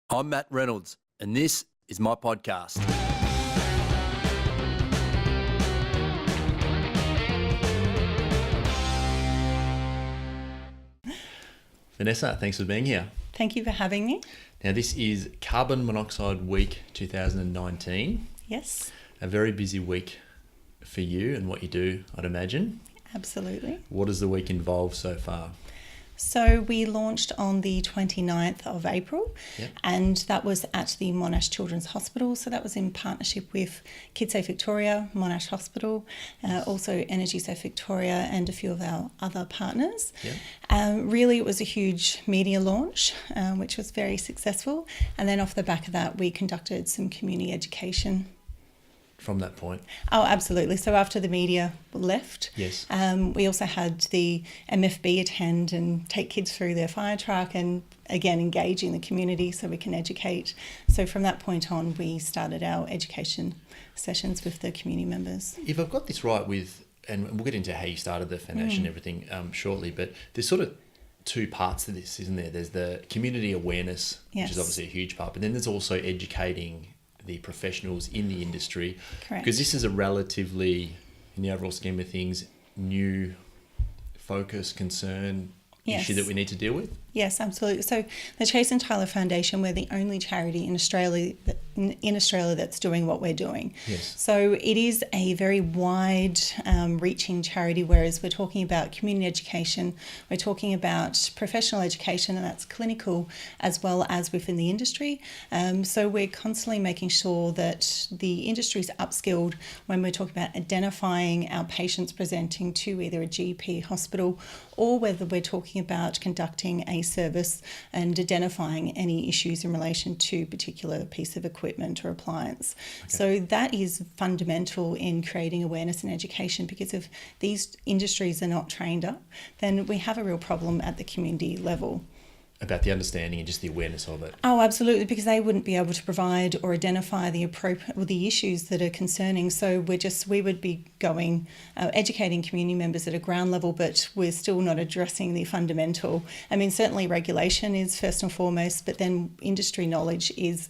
I'm Matt Reynolds, and this is my podcast. Vanessa, thanks for being here. Thank you for having me. Now, this is Carbon Monoxide Week 2019. Yes. A very busy week for you and what you do, I'd imagine. Absolutely. What does the week involve so far? So we launched on the 29th of April, Yep. and that was at the Monash Children's Hospital. So that was in partnership with KidSafe Victoria, Monash Hospital, also Energy Safe Victoria, and a few of our other partners. Yep. Really, it was a huge media launch, which was very successful. And then off the back of that, we conducted some community education. From that point? Oh, absolutely. So after the media left, Yes. We also had the MFB attend and take kids through their fire truck and, again, engaging the community so we can educate. So from that point on, we started our education sessions with the community members. If I've got this right and we'll get into how you started the foundation and everything shortly, but there's sort of two parts to this, isn't there? There's the community awareness, Yes. which is obviously a huge part, but then there's also educating the professionals in the industry. Correct. Because this is a relatively, in the overall scheme of things, new focus, concern, Yes. issue that we need to deal with. Yes, absolutely. So the Chase and Tyler Foundation, we're the only charity in Australia that's doing what we're doing. Yes. So it is a very wide reaching charity, whereas we're talking about community education, we're talking about professional education, and that's clinical as well as within the industry. So we're constantly making sure that the industry is upskilled when we're talking about identifying our patients presenting to either a GP hospital or whether we're talking about conducting a service and identifying any issues in relation to a particular piece of equipment or appliance. Okay. So that is fundamental in creating awareness and education, because if these industries are not trained up, then we have a real problem at the community level. About the understanding and just the awareness of it. Oh, absolutely, because they wouldn't be able to provide or identify the issues that are concerning. So we would be going educating community members at a ground level, but we're still not addressing the fundamental. I mean, certainly regulation is first and foremost, but then industry knowledge is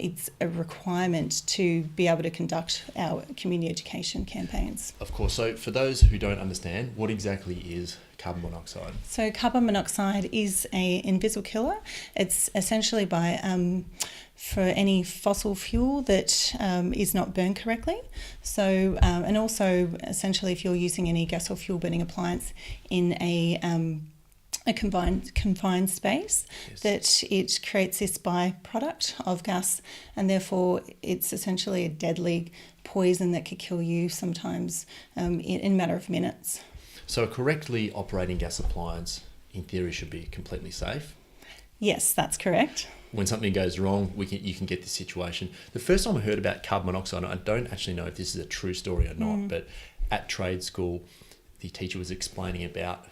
it's a requirement to be able to conduct our community education campaigns. Of course. So for those who don't understand, what exactly is carbon monoxide? So carbon monoxide is an invisible killer. It's essentially for any fossil fuel that is not burned correctly. So and also essentially if you're using any gas or fuel burning appliance in a confined space, yes, that it creates this byproduct of gas, and therefore it's essentially a deadly poison that could kill you sometimes in a matter of minutes. So a correctly operating gas appliance, in theory, should be completely safe? Yes, that's correct. When something goes wrong, you can get this situation. The first time I heard about carbon monoxide, I don't actually know if this is a true story or not, but at trade school, the teacher was explaining about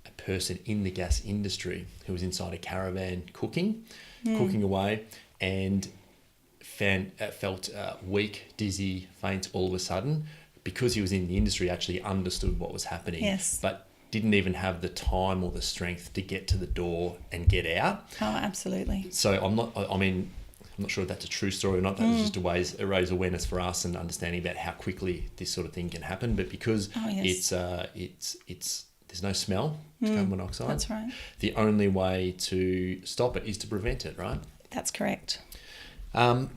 a person in the gas industry who was inside a caravan cooking away, and felt weak, dizzy, faint all of a sudden. Because he was in the industry, actually understood what was happening, yes, but didn't even have the time or the strength to get to the door and get out. Oh, absolutely. So I'm not sure if that's a true story or not. That was just a raise awareness for us and understanding about how quickly this sort of thing can happen. But because it's there's no smell to carbon monoxide. That's right. The only way to stop it is to prevent it, right? That's correct. Now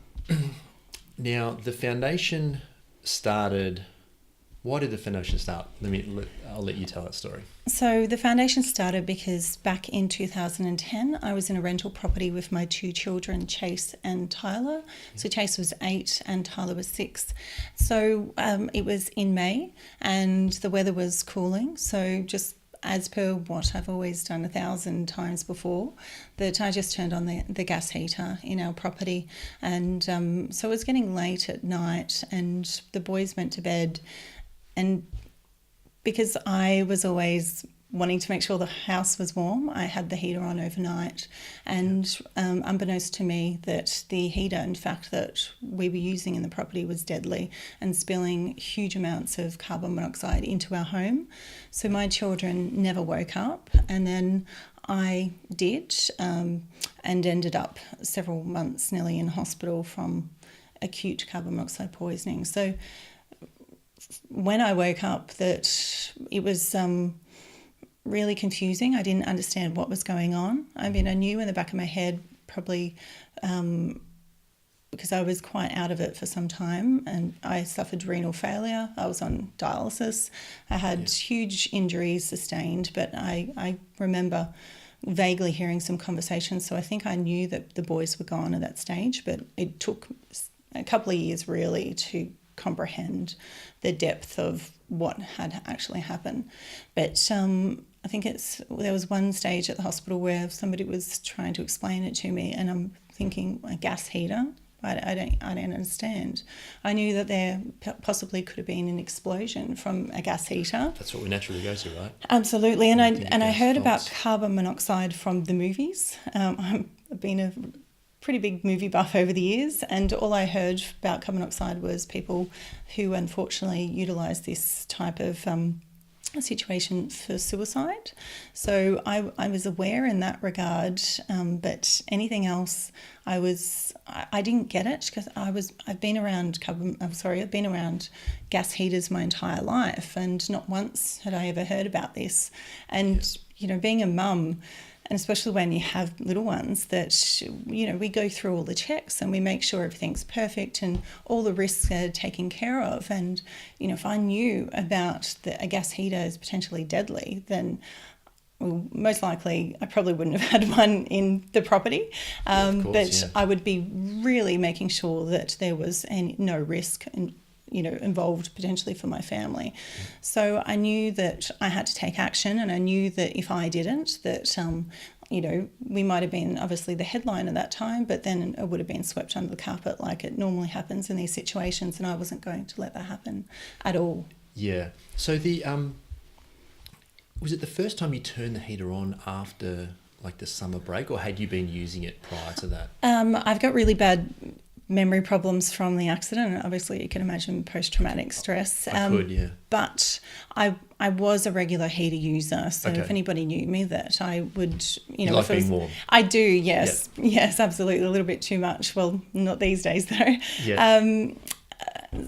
the foundation started. Why did the foundation start? I'll let you tell that story. So the foundation started because back in 2010, I was in a rental property with my two children, Chase and Tyler. So Chase was 8 and Tyler was 6. So it was in May and the weather was cooling. So just as per what I've always done 1,000 times before, that I just turned on the gas heater in our property. And so it was getting late at night and the boys went to bed. And because I was always wanting to make sure the house was warm, I had the heater on overnight. And unbeknownst to me, that the heater, in fact, that we were using in the property was deadly and spilling huge amounts of carbon monoxide into our home. So my children never woke up. And then I did, and ended up several months nearly in hospital from acute carbon monoxide poisoning. So when I woke up, that it was really confusing. I didn't understand what was going on. I mean, I knew in the back of my head, probably because I was quite out of it for some time, and I suffered renal failure. I was on dialysis. I had huge injuries sustained, but I remember vaguely hearing some conversations. So I think I knew that the boys were gone at that stage, but it took a couple of years really to comprehend the depth of what had actually happened. But I think there was one stage at the hospital where somebody was trying to explain it to me, and I'm thinking, a gas heater? I don't understand. I knew that there possibly could have been an explosion from a gas heater. That's what we naturally go to, right? Absolutely, and I heard about carbon monoxide from the movies. I've been a pretty big movie buff over the years, and all I heard about carbon monoxide was people who unfortunately utilised this type of situation for suicide. So I was aware in that regard, but anything else, I didn't get it, because I've been around gas heaters my entire life, and not once had I ever heard about this. And being a mum, and especially when you have little ones, that, we go through all the checks and we make sure everything's perfect and all the risks are taken care of. And, if I knew about a gas heater is potentially deadly, then most likely I probably wouldn't have had one in the property. I would be really making sure that there was no risk and involved potentially for my family. So I knew that I had to take action, and I knew that if I didn't, that we might have been obviously the headline at that time, but then it would have been swept under the carpet like it normally happens in these situations, and I wasn't going to let that happen at all. Yeah. So was it the first time you turned the heater on after like the summer break, or had you been using it prior to that? I've got really bad memory problems from the accident. Obviously, you can imagine post-traumatic stress. I could, yeah. But I was a regular heater user, so if anybody knew me, that I would, you like being warm. I do, yes, yes, absolutely, a little bit too much. Well, not these days though.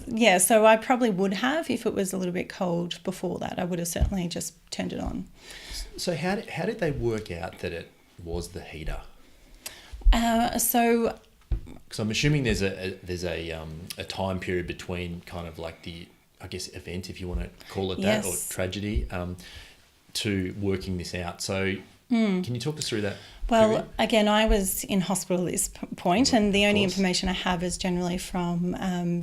Yeah. So I probably would have, if it was a little bit cold before that, I would have certainly just turned it on. So how did they work out that it was the heater? Because I'm assuming there's a time period between kind of like the, I guess, event, if you want to call it that, or tragedy, to working this out. So can you talk us through that? Well, period? again, I was in hospital at this point, and the only information I have is generally from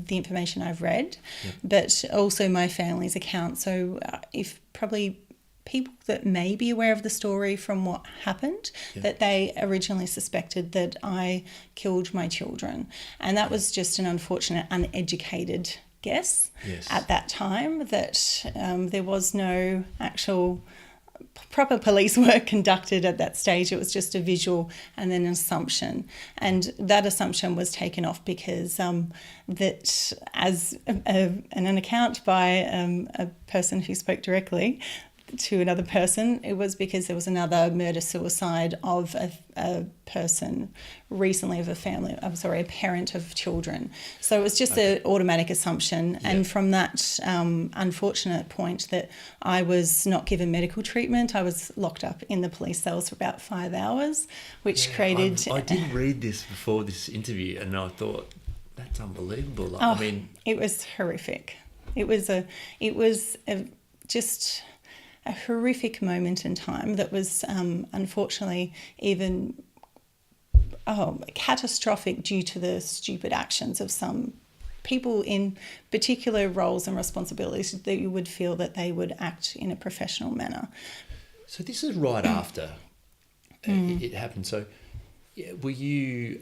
the information I've read, but also my family's account. So if probably people that may be aware of the story from what happened, that they originally suspected that I killed my children. And that was just an unfortunate, uneducated guess at that time, that there was no actual proper police work conducted at that stage. It was just a visual and then an assumption. And that assumption was taken off because that as an account by a person who spoke directly to another person, it was because there was another murder-suicide of a person recently, of a parent of children. So it was just an automatic assumption. And from that unfortunate point that I was not given medical treatment, I was locked up in the police cells for about 5 hours, which created... I did read this before this interview, and I thought, that's unbelievable. It was horrific. It was just a horrific moment in time that was unfortunately even catastrophic due to the stupid actions of some people in particular roles and responsibilities that you would feel that they would act in a professional manner. So this is right after it happened. So were you...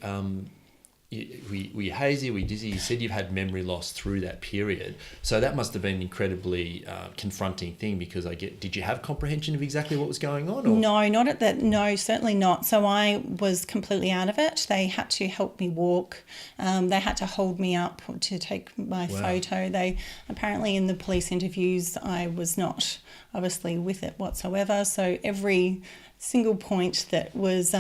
were you hazy? Were you dizzy? You said you've had memory loss through that period. So that must have been an incredibly confronting thing, because did you have comprehension of exactly what was going on? Or? No, not at that. No, certainly not. So I was completely out of it. They had to help me walk. They had to hold me up to take my photo. They apparently, in the police interviews, I was not obviously with it whatsoever. So every single point that was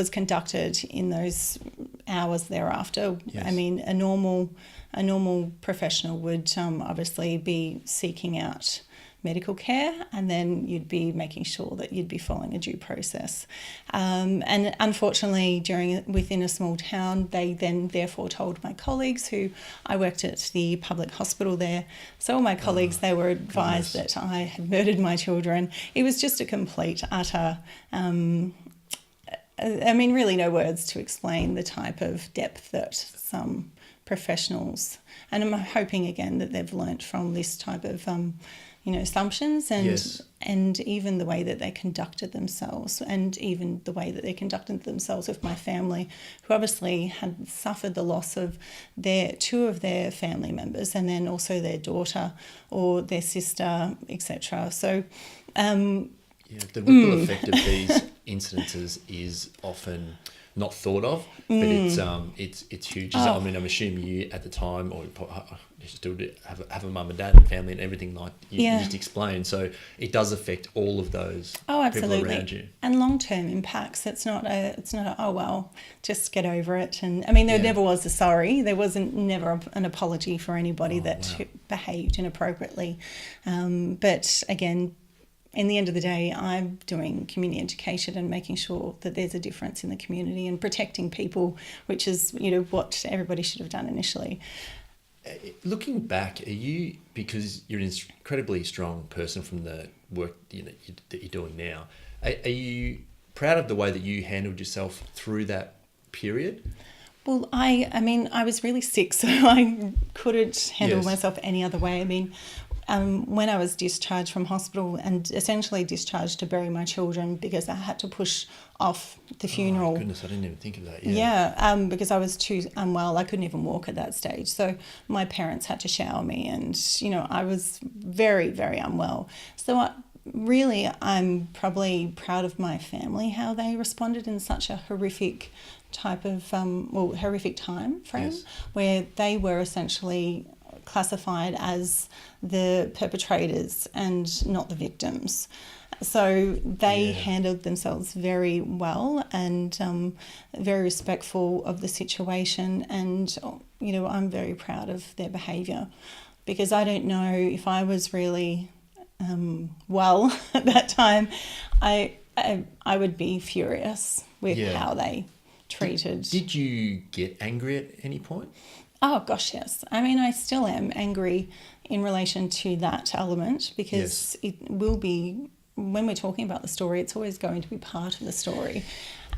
conducted in those hours thereafter. Yes. I mean, a normal professional would obviously be seeking out medical care, and then you'd be making sure that you'd be following a due process. And unfortunately, within a small town, they then therefore told my colleagues, who I worked at the public hospital there. So all my colleagues, they were advised that I had murdered my children. It was just a complete, utter, really no words to explain the type of depth that some professionals, and I'm hoping again that they've learnt from this type of assumptions and even the way that they conducted themselves, and even the way that they conducted themselves with my family, who obviously had suffered the loss of two of their family members, and then also their daughter or their sister, etc. So the ripple effect of these incidences is often not thought of, but it's huge. I mean, I'm assuming you at the time, or you still do have a mum and dad and family and everything like you just explained. So it does affect all of those people around you. And long-term impacts. It's not oh well, just get over it. And I mean, there never was a sorry. There wasn't never an apology for anybody that behaved inappropriately. But again, in the end of the day, I'm doing community education and making sure that there's a difference in the community and protecting people, which is, what everybody should have done initially. Looking back, because you're an incredibly strong person from the work that you're doing now, are you proud of the way that you handled yourself through that period? Well, I was really sick, so I couldn't handle myself any other way. I mean, when I was discharged from hospital and essentially discharged to bury my children because I had to push off the funeral. Oh, goodness, I didn't even think of that. Because I was too unwell. I couldn't even walk at that stage. So my parents had to shower me, and, I was very, very unwell. So I'm probably proud of my family, how they responded in such a horrific type of, horrific time frame, where they were essentially classified as the perpetrators and not the victims. So they handled themselves very well and very respectful of the situation, and I'm very proud of their behaviour, because I don't know if I was really well at that time, I would be furious with how they treated. Did you get angry at any point? Oh, gosh, yes. I mean, I still am angry in relation to that element, because it will be, when we're talking about the story, it's always going to be part of the story.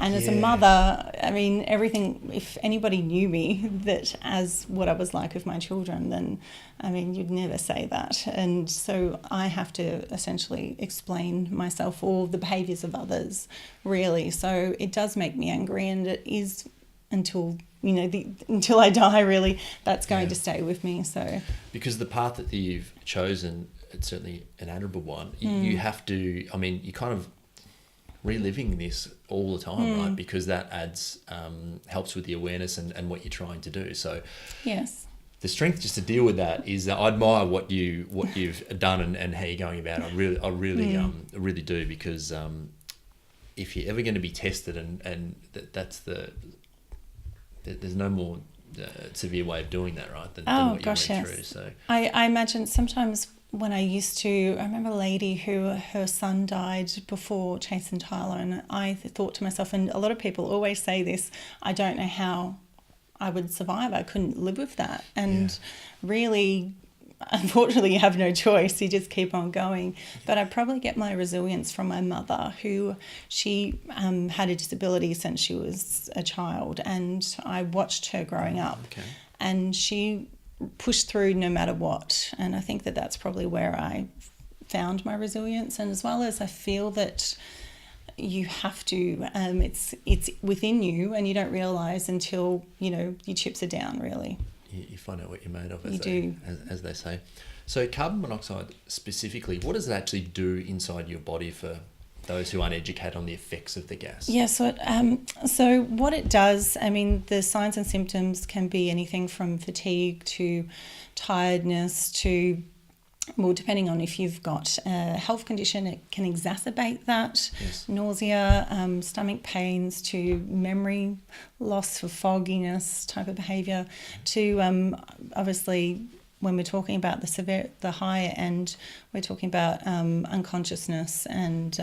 And as a mother, I mean, everything, if anybody knew me that as what I was like with my children, then, I mean, you'd never say that. And so I have to essentially explain myself or the behaviours of others, really. So it does make me angry, and it is until I die, really, that's going to stay with me. So because the path that you've chosen, it's certainly an admirable one. You have to, I mean, you kind of reliving this all the time, right? Because that adds, helps with the awareness and what you're trying to do. So yes, the strength just to deal with that is, I admire what you've done and how you're going about it. I really do, because if you're ever going to be tested, and there's no more severe way of doing that, right, than what you went through. So I imagine sometimes when I remember a lady who her son died before Chase and Tyler, and I thought to myself, and a lot of people always say this, I don't know how I would survive. I couldn't live with that. And really, unfortunately, you have no choice. You just keep on going. But I probably get my resilience from my mother, who she had a disability since she was a child, and I watched her growing up. Okay. And she pushed through no matter what. And I think that that's probably where I found my resilience. And as well as I feel that you have to, it's within you, and you don't realise until, your chips are down, really. You find out what you're made of, as they say. So carbon monoxide specifically, what does it actually do inside your body for those who aren't educated on the effects of the gas? Yeah, so what it does, I mean, the signs and symptoms can be anything from fatigue to tiredness to well, depending on if you've got a health condition, it can exacerbate that. Yes. Nausea, stomach pains, to memory loss, for fogginess type of behaviour, to obviously when we're talking about the higher end, we're talking about unconsciousness and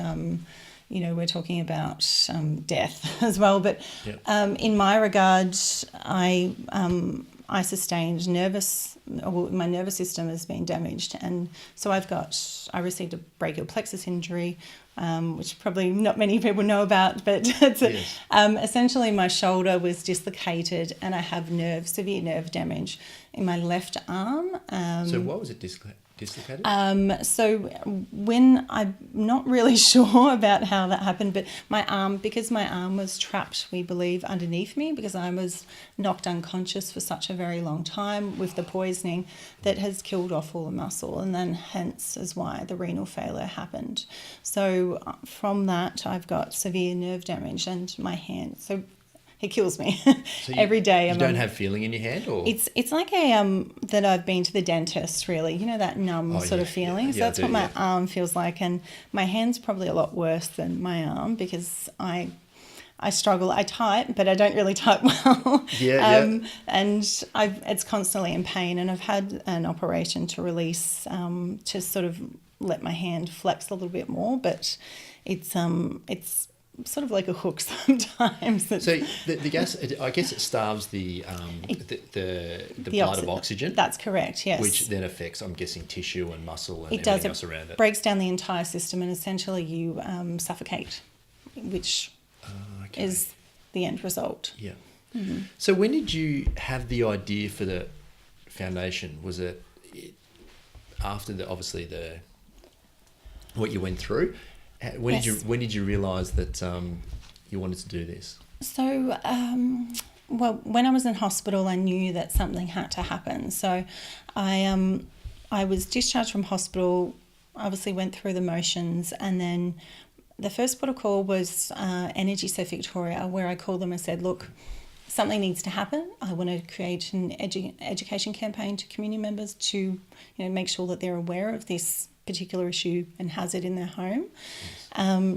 we're talking about death as well. But in my regard, I sustained my nervous system has been damaged, and so I received a brachial plexus injury, which probably not many people know about, but it's essentially my shoulder was dislocated, and I have severe nerve damage in my left arm. So what was it dislocated? So when I'm not really sure about how that happened, but because my arm was trapped, we believe, underneath me, because I was knocked unconscious for such a very long time with the poisoning that has killed off all the muscle, and then hence is why the renal failure happened. So from that, I've got severe nerve damage, and my hand, so it kills me So every day. You don't have feeling in your hand, or it's like that I've been to the dentist. Really, that numb sort of feeling. Yeah, so that's what my arm feels like, and my hand's probably a lot worse than my arm because I struggle. I type, but I don't really type well. And it's constantly in pain, and I've had an operation to release to sort of let my hand flex a little bit more, but it's sort of like a hook sometimes. So the gas, I guess it starves the blood of oxygen. That's correct, yes. Which then affects, I'm guessing, tissue and muscle and everything else around it. It breaks down the entire system, and essentially you suffocate, which is the end result. Yeah. Mm-hmm. So when did you have the idea for the foundation? Was it after what you went through? When did you realise that you wanted to do this? So, when I was in hospital, I knew that something had to happen. So, I was discharged from hospital. Obviously, went through the motions, and then the first protocol was Energy Safe Victoria, where I called them and said, "Look, something needs to happen. I want to create an education campaign to community members to, make sure that they're aware of this particular issue and hazard in their home."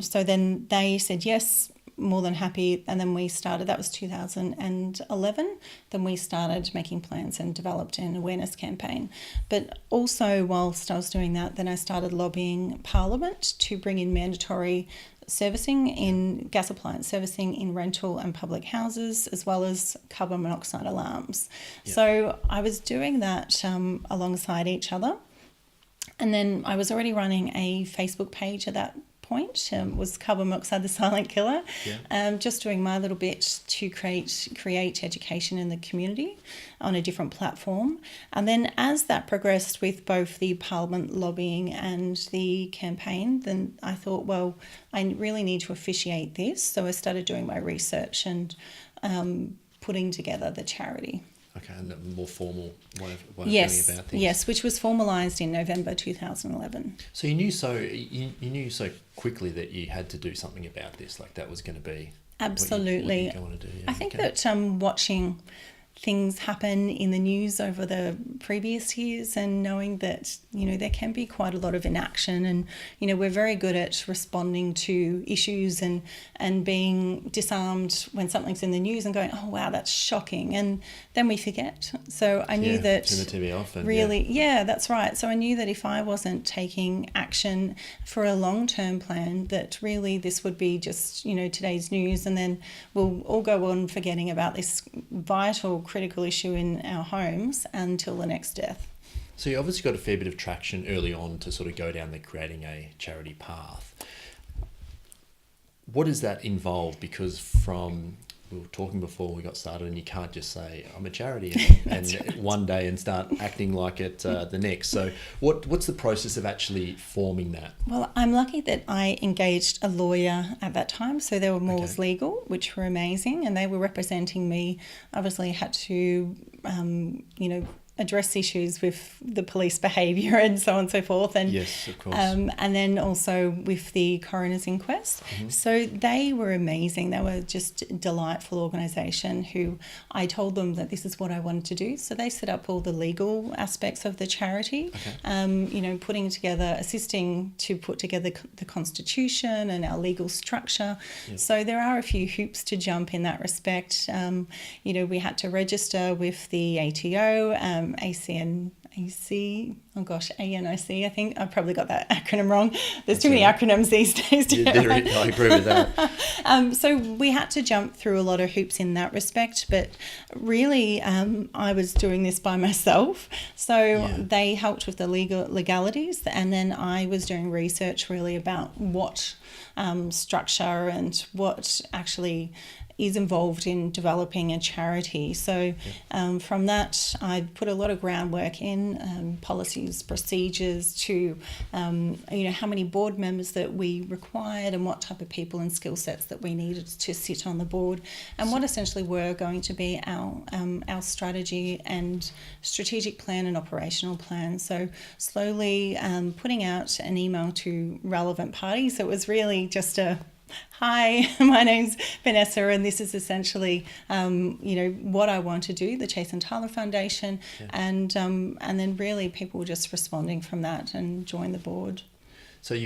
So then they said yes, more than happy, and then we started. That was 2011. Then we started making plans and developed an awareness campaign. But also, whilst I was doing that, then I started lobbying Parliament to bring in mandatory servicing in gas appliance servicing in rental and public houses, as well as carbon monoxide alarms. So I was doing that alongside each other. And then I was already running a Facebook page at that point, was Carbon Monoxide the Silent Killer, just doing my little bit to create education in the community on a different platform. And then as that progressed with both the Parliament lobbying and the campaign, then I thought, well, I really need to officiate this. So I started doing my research and putting together the charity. Okay, and a more formal way of going about things. Yes, which was formalised in November 2011. So you knew so quickly that you had to do something about this, like that was going to be absolutely what you want to do. Yeah, I think that watching things happen in the news over the previous years and knowing that, there can be quite a lot of inaction, and, we're very good at responding to issues and being disarmed when something's in the news and going, oh, wow, that's shocking. And then we forget. So I knew that... turn the TV off. And, that's right. So I knew that if I wasn't taking action for a long-term plan, that really this would be just, today's news, and then we'll all go on forgetting about this vital, critical issue in our homes until the next death. So you obviously got a fair bit of traction early on to sort of go down the creating a charity path. What does that involve? Because we were talking before we got started, and you can't just say I'm a charity and right. One day and start acting like it the next. So what's the process of actually forming that? Well, I'm lucky that I engaged a lawyer at that time, so they were Moores Legal, which were amazing, and they were representing me. Obviously, had to address issues with the police behaviour and so on and so forth. And yes, of course. and then also with the coroner's inquest. So they were amazing. They were just a delightful organisation who I told them that this is what I wanted to do. So they set up all the legal aspects of the charity, putting together, assisting to put together the constitution and our legal structure. Yep. So there are a few hoops to jump in that respect. We had to register with the ATO, ANIC, I think. I probably got that acronym wrong. There's too many acronyms these days. I agree with that. So we had to jump through a lot of hoops in that respect, but really I was doing this by myself. So they helped with the legalities, and then I was doing research really about what structure and what actually is involved in developing a charity. So from that, I put a lot of groundwork in policies, procedures to, how many board members that we required and what type of people and skill sets that we needed to sit on the board, and what essentially were going to be our strategy and strategic plan and operational plan. So slowly putting out an email to relevant parties. So it was really just hi, my name's Vanessa, and this is essentially, what I want to do, the Chase and Tyler Foundation, and then really people just responding from that and join the board. So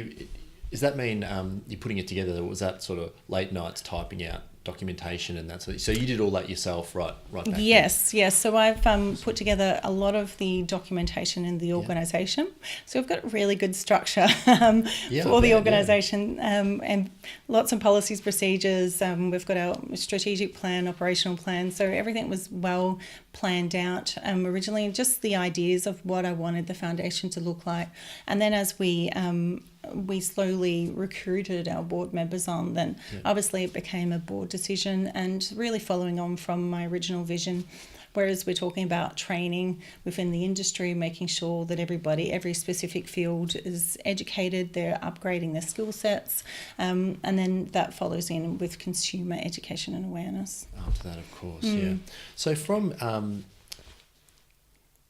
does that mean you're putting it together? Was that sort of late nights typing out documentation and that sort of, so you did all that yourself right back Yes. So I've put together a lot of the documentation in the organisation. So we've got really good structure for the organisation, and lots of policies, procedures. We've got our strategic plan, operational plan. So everything was well planned out originally, just the ideas of what I wanted the foundation to look like. And then as we slowly recruited our board members on, then obviously it became a board decision, and really following on from my original vision, whereas we're talking about training within the industry, making sure that every specific field is educated, they're upgrading their skill sets, and then that follows in with consumer education and awareness. After that, of course, So from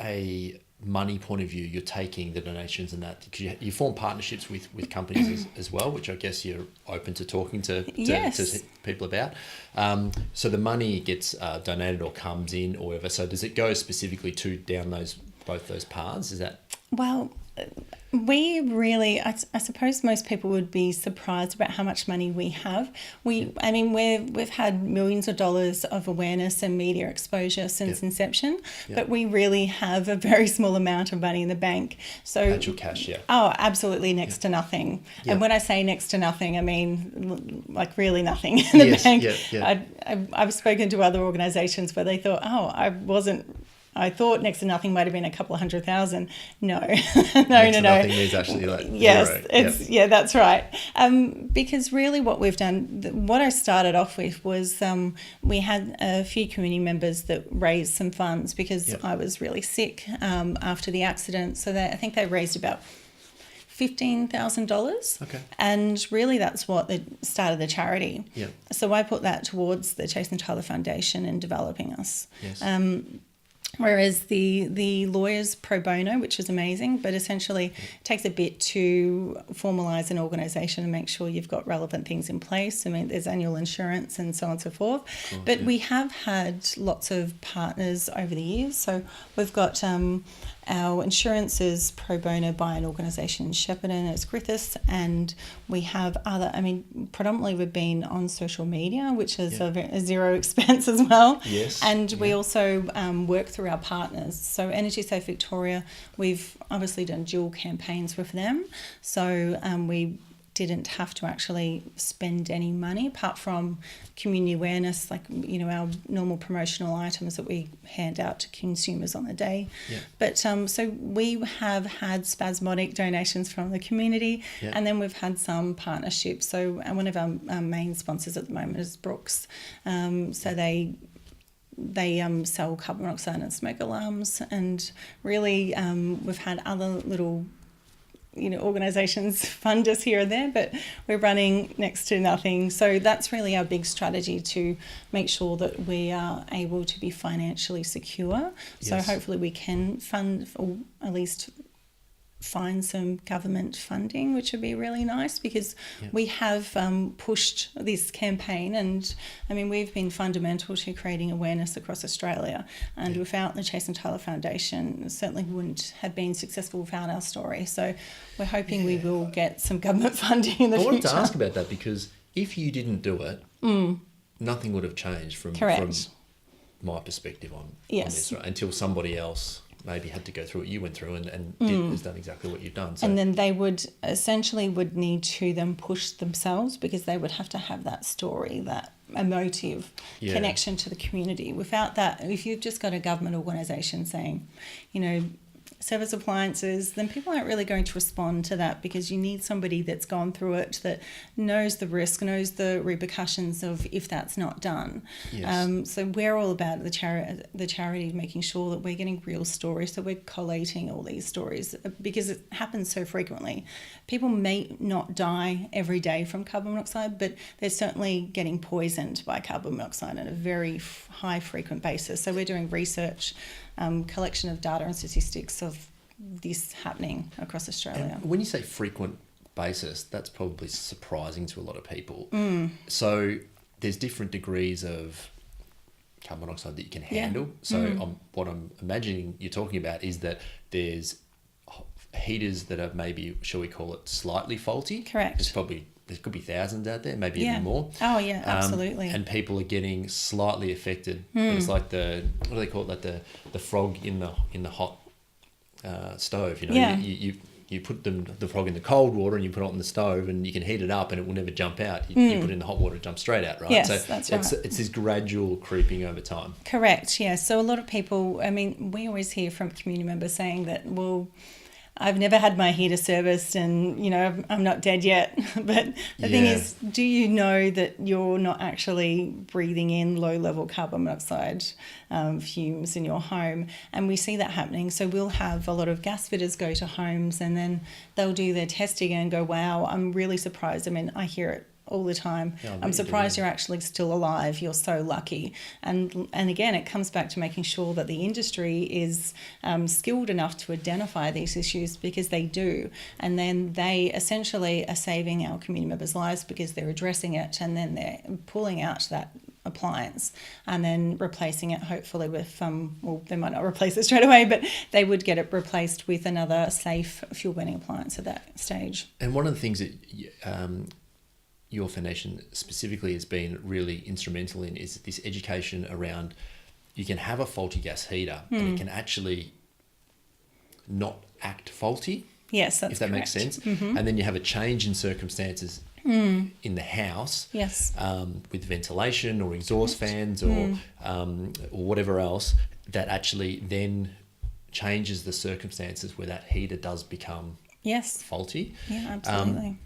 a money point of view, you're taking the donations and that, because you form partnerships with companies as well, which I guess you're open to talking to people about. So the money gets donated or comes in or whatever. So does it go specifically down both those paths? Is that? Well, we really, I suppose most people would be surprised about how much money we have. We've had millions of dollars of awareness and media exposure since inception, but we really have a very small amount of money in the bank. So actual cash, Oh, absolutely next to nothing. Yeah. And when I say next to nothing, I mean like really nothing in the bank. I've spoken to other organisations where they thought, I thought next to nothing might have been a couple of $100,000. No. No. Nothing means actually like zero. That's right. Because really what we've done, what I started off with was we had a few community members that raised some funds because I was really sick after the accident. So I think they raised about $15,000. Okay. And really that's what started the charity. Yeah. So I put that towards the Chase and Tyler Foundation and developing us. Yes. Whereas the lawyers pro bono, which is amazing, but essentially it takes a bit to formalise an organisation and make sure you've got relevant things in place. I mean, there's annual insurance and so on and so forth. Course, but we have had lots of partners over the years. So we've got our insurance is pro bono by an organisation in Shepparton, it's Griffiths, and we have predominantly we've been on social media, which is a zero expense as well. Yes. And we also work through our partners. So Energy Safe Victoria, we've obviously done dual campaigns with them. So we didn't have to actually spend any money apart from community awareness, like our normal promotional items that we hand out to consumers on the day. Yeah. But so we have had spasmodic donations from the community, and then we've had some partnerships. So one of our main sponsors at the moment is Brooks. So they sell carbon monoxide and smoke alarms, and really we've had other little organisations fund us here and there, but we're running next to nothing. So that's really our big strategy, to make sure that we are able to be financially secure. So hopefully we can fund, or at least find some government funding, which would be really nice, because we have pushed this campaign, and I mean, we've been fundamental to creating awareness across Australia, and without the Chase and Tyler Foundation, it certainly wouldn't have been successful without our story. So we're hoping we will get some government funding in the future. I wanted to ask about that, because if you didn't do it, nothing would have changed from my perspective on this, right? Until somebody else maybe had to go through what you went through and has done exactly what you've done. So. And then they would need to then push themselves, because they would have to have that story, that emotive connection to the community. Without that, if you've just got a government organisation saying, service appliances, then people aren't really going to respond to that, because you need somebody that's gone through it, that knows the risk, knows the repercussions of if that's not done. So we're all about the charity, making sure that we're getting real stories, so we're collating all these stories, because it happens so frequently. People may not die every day from carbon monoxide, but they're certainly getting poisoned by carbon monoxide on a very high frequent basis. So we're doing research, collection of data and statistics of this happening across Australia. And when you say frequent basis, that's probably surprising to a lot of people. So there's different degrees of carbon monoxide that you can handle. So what I'm imagining you're talking about is that there's heaters that are maybe, shall we call it, slightly faulty? Correct. There could be thousands out there, maybe even more. Oh yeah, absolutely. And people are getting slightly affected. It's like what do they call it? Like the frog in the hot stove. You put the frog in the cold water and you put it on the stove, and you can heat it up and it will never jump out. You put it in the hot water, it jumps straight out, right? Yes, so that's right. It's this gradual creeping over time. Correct. Yeah. So a lot of people, I mean, we always hear from community members saying that, well, I've never had my heater serviced, and I'm not dead yet. But the thing is, do you know that you're not actually breathing in low-level carbon monoxide fumes in your home? And we see that happening. So we'll have a lot of gas fitters go to homes, and then they'll do their testing and go, wow, I'm really surprised. I mean, I hear it all the time. I'm surprised you're actually still alive. You're so lucky. And again, it comes back to making sure that the industry is skilled enough to identify these issues, because they do. And then they essentially are saving our community members' lives, because they're addressing it, and then they're pulling out that appliance and then replacing it hopefully with they might not replace it straight away, but they would get it replaced with another safe fuel burning appliance at that stage. And one of the things that your foundation specifically has been really instrumental in is this education around, you can have a faulty gas heater and it can actually not act faulty. Yes, that's if that correct. makes sense. And then you have a change in circumstances in the house, with ventilation or exhaust fans or whatever else, that actually then changes the circumstances where that heater does become faulty. Yeah, absolutely.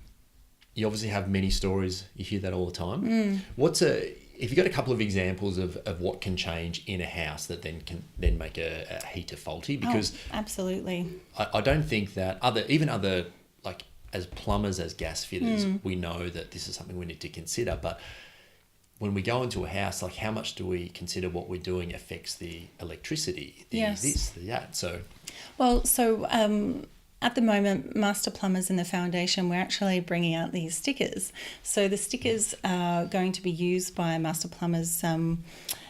You obviously have many stories. You hear that all the time. If you've got a couple of examples of what can change in a house that then can make a heater faulty? Because absolutely. I don't think that other like as plumbers, as gas fitters, we know that this is something we need to consider. But when we go into a house, like, how much do we consider what we're doing affects the electricity, this, that? So, at the moment, Master Plumbers in the foundation, we're actually bringing out these stickers. So the stickers are going to be used by Master Plumbers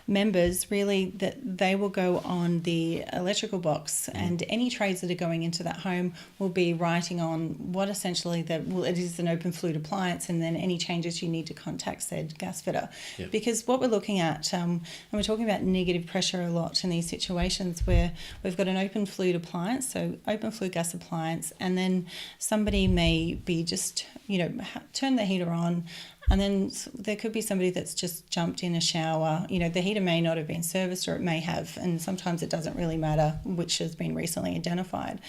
members, really, that they will go on the electrical box, and any trades that are going into that home will be writing on what essentially it is an open fluid appliance, and then any changes you need to contact said gas fitter. Because what we're looking at, and we're talking about negative pressure a lot in these situations where we've got an open fluid appliance, so open fluid gas appliance, and then somebody may be just, turn the heater on, and then there could be somebody that's just jumped in a shower. The heater may not have been serviced, or it may have, and sometimes it doesn't really matter which has been recently identified.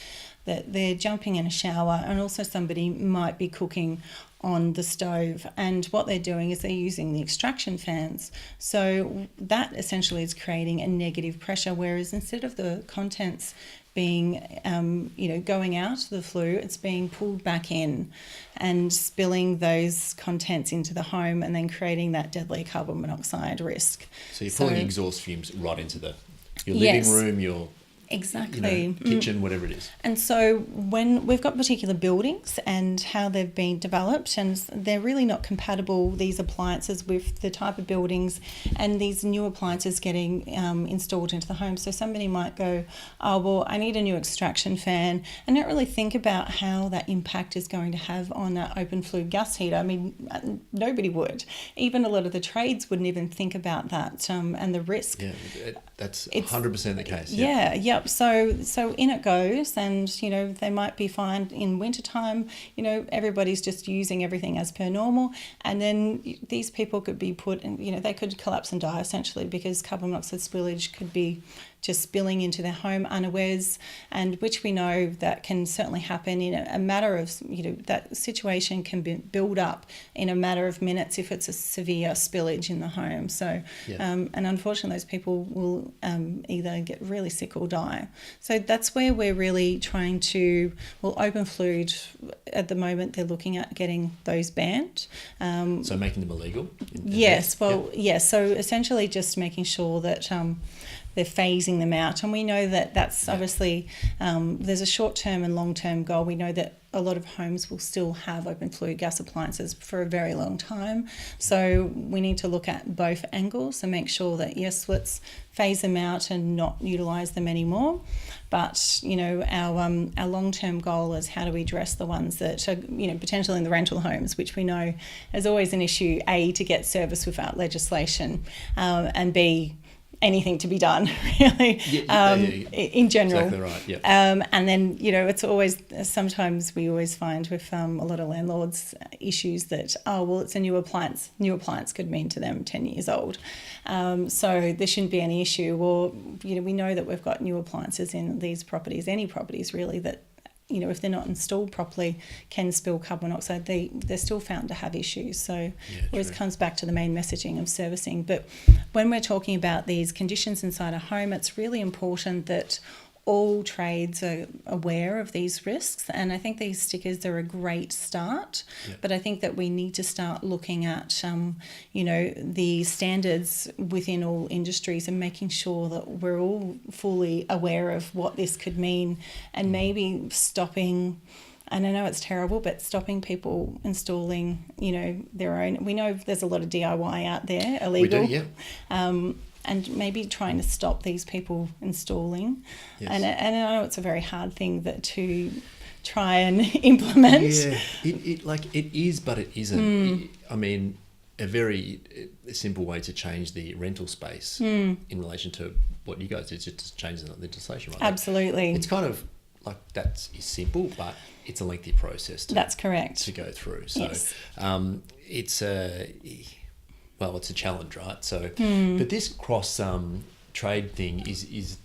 that they're jumping in a shower, and also somebody might be cooking on the stove, and what they're doing is they're using the extraction fans. So that essentially is creating a negative pressure, whereas instead of the contents being going out the flue, it's being pulled back in and spilling those contents into the home, and then creating that deadly carbon monoxide risk. So you're pulling exhaust fumes right into your living room, your exactly kitchen, whatever it is. And so when we've got particular buildings and how they've been developed, and they're really not compatible, these appliances, with the type of buildings and these new appliances getting installed into the home. So somebody might go, oh, well, I need a new extraction fan, and not really think about how that impact is going to have on that open flue gas heater. I mean, nobody would. Even a lot of the trades wouldn't even think about that and the risk. Yeah, that's 100% the case. Yeah. So in it goes, and they might be fine in wintertime. Everybody's just using everything as per normal, and then these people could be put in, they could collapse and die essentially, because carbon monoxide spillage could be just spilling into their home unawares, and which we know that can certainly happen in a matter of, that situation can build up in a matter of minutes if it's a severe spillage in the home. So, and unfortunately those people will either get really sick or die. So that's where we're really trying to, open flue at the moment, they're looking at getting those banned. So making them illegal? Yes, so essentially just making sure that they're phasing them out, and we know that that's obviously there's a short-term and long-term goal. We know that a lot of homes will still have open flue gas appliances for a very long time, so we need to look at both angles and make sure that yes, let's phase them out and not utilise them anymore. But our long-term goal is how do we address the ones that are potentially in the rental homes, which we know is always an issue. A, to get service without legislation, and B, anything to be done, really, in general. Exactly right, yeah. And then, it's always, sometimes we always find with a lot of landlords issues that, it's a new appliance. New appliance could mean to them 10 years old. So there shouldn't be any issue. Or, we know that we've got new appliances in these properties, any properties really, that if they're not installed properly, can spill carbon monoxide. They're still found to have issues. So always comes back to the main messaging of servicing. But when we're talking about these conditions inside a home, it's really important that all trades are aware of these risks, and I think these stickers are a great start. But I think that we need to start looking at the standards within all industries, and making sure that we're all fully aware of what this could mean, and maybe stopping, and I know it's terrible, but stopping people installing their own. We know there's a lot of DIY out there, illegal. We do, yeah. And maybe trying to stop these people installing. Yes. And I know it's a very hard thing to try and implement. Yeah, it is, but it isn't. I mean, a very simple way to change the rental space in relation to what you guys did is just change the legislation, right? Absolutely. It's kind of like that is simple, but it's a lengthy process. That's correct. To go through. So yes. It's a challenge, right? So, but this cross trade thing is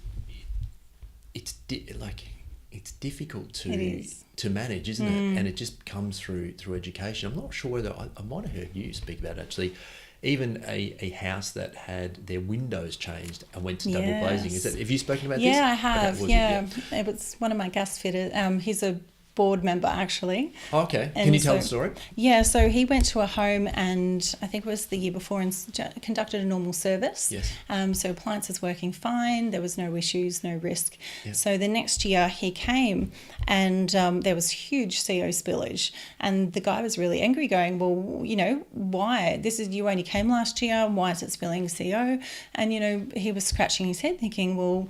difficult to manage, isn't it? And it just comes through education. I'm not sure whether I might have heard you speak about actually, even a house that had their windows changed and went to double glazing. Have you spoken about this? Yeah, I have. It was one of my gas fitters. He's a board member actually. Oh, okay. Can you tell the story? Yeah, so he went to a home, and I think it was the year before, and conducted a normal service. Yes. So appliances working fine, there was no issues, no risk. Yep. So the next year he came, and there was huge CO spillage, and the guy was really angry, going, well, why? You only came last year, why is it spilling CO? And he was scratching his head thinking, well,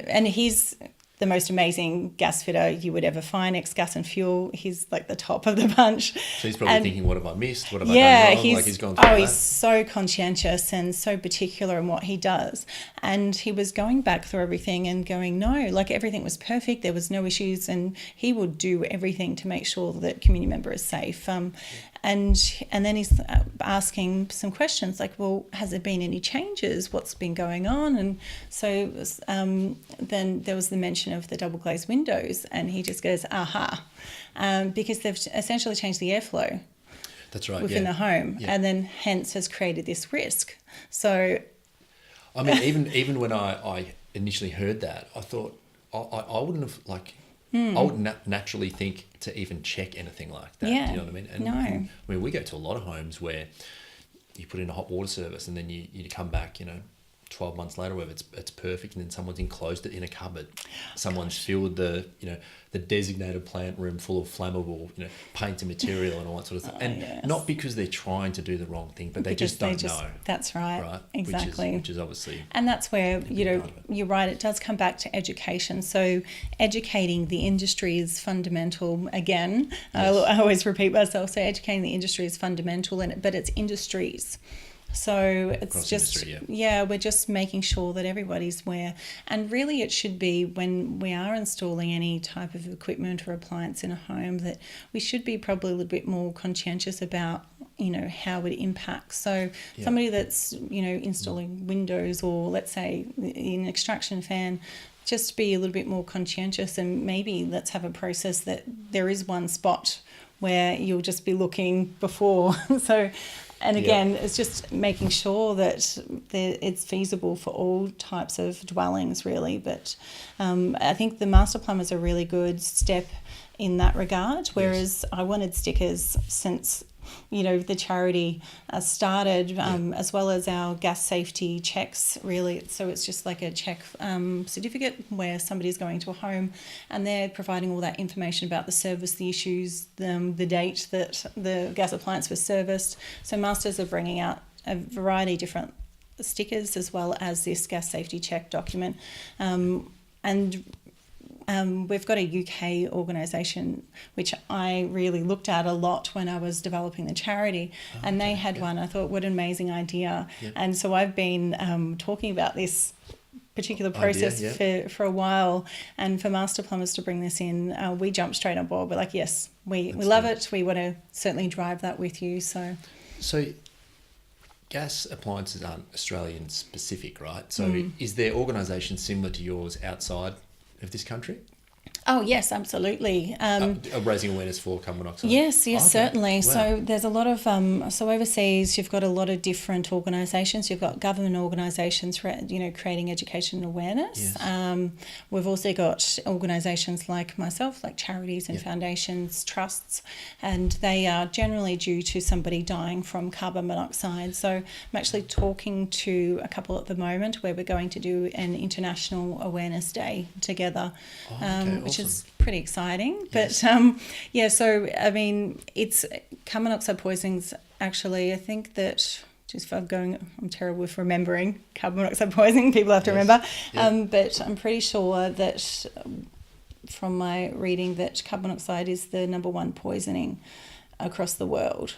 and he's the most amazing gas fitter you would ever find, ex-gas and fuel. He's like the top of the bunch. So he's probably thinking, what have I missed? What have I done wrong? He's gone through that. He's so conscientious and so particular in what he does. And he was going back through everything and going, no, everything was perfect. There was no issues, and he would do everything to make sure that community member is safe. and then he's asking some questions like, well, has there been any changes? What's been going on? And so then there was the mention of the double glazed windows, and he just goes, aha, because they've essentially changed the airflow. That's right. Within the home, and then hence has created this risk. So, I mean, even when I initially heard that, I thought I wouldn't have I wouldn't naturally think to even check anything like that. Yeah. Do you know what I mean? And, No. and, I mean, we go to a lot of homes where you put in a hot water service, and then you come back, 12 months later, whether it's perfect, and then someone's enclosed it in a cupboard. Someone's filled the designated plant room full of flammable, paint and material and all that sort of thing. And not because they're trying to do the wrong thing, but they just don't know. That's right. Right. Exactly. Which is obviously. And that's where, you're right, it does come back to education. So educating the industry is fundamental. Again, Yes. I always repeat myself. So educating the industry is fundamental, but it's industries. So it's Across just, industry, we're just making sure that everybody's aware. And really it should be, when we are installing any type of equipment or appliance in a home, that we should be probably a little bit more conscientious about, how it impacts. So somebody that's, installing windows, or let's say an extraction fan, just be a little bit more conscientious, and maybe let's have a process that there is one spot where you'll just be looking before. And again, it's just making sure that it's feasible for all types of dwellings, really. But I think the master plumb is a really good step in that regard, whereas I wanted stickers since the charity started, as well as our gas safety checks, really. So it's just like a check certificate where somebody's going to a home and they're providing all that information about the service, the issues, the date that the gas appliance was serviced. So masters are bringing out a variety of different stickers, as well as this gas safety check document. We've got a UK organisation which I really looked at a lot when I was developing the charity, and they had one. I thought, what an amazing idea. And so I've been talking about this particular process for a while, and for master plumbers to bring this in, we jumped straight on board. We're like, yes, we love it. We want to certainly drive that with you. So gas appliances aren't Australian specific, right? So is there organisations similar to yours outside of this country? Oh, yes, absolutely. Raising awareness for carbon monoxide? Yes, certainly. Wow. So there's a lot of, so overseas you've got a lot of different organisations. You've got government organisations, creating education and awareness. Yes. We've also got organisations like myself, like charities and foundations, trusts, and they are generally due to somebody dying from carbon monoxide. So I'm actually talking to a couple at the moment where we're going to do an International Awareness Day together. Which is pretty exciting. But so I mean, it's carbon monoxide poisonings. Actually, I think that I'm terrible with remembering carbon monoxide poisoning. People have to remember. But I'm pretty sure that from my reading that carbon monoxide is the number one poisoning across the world.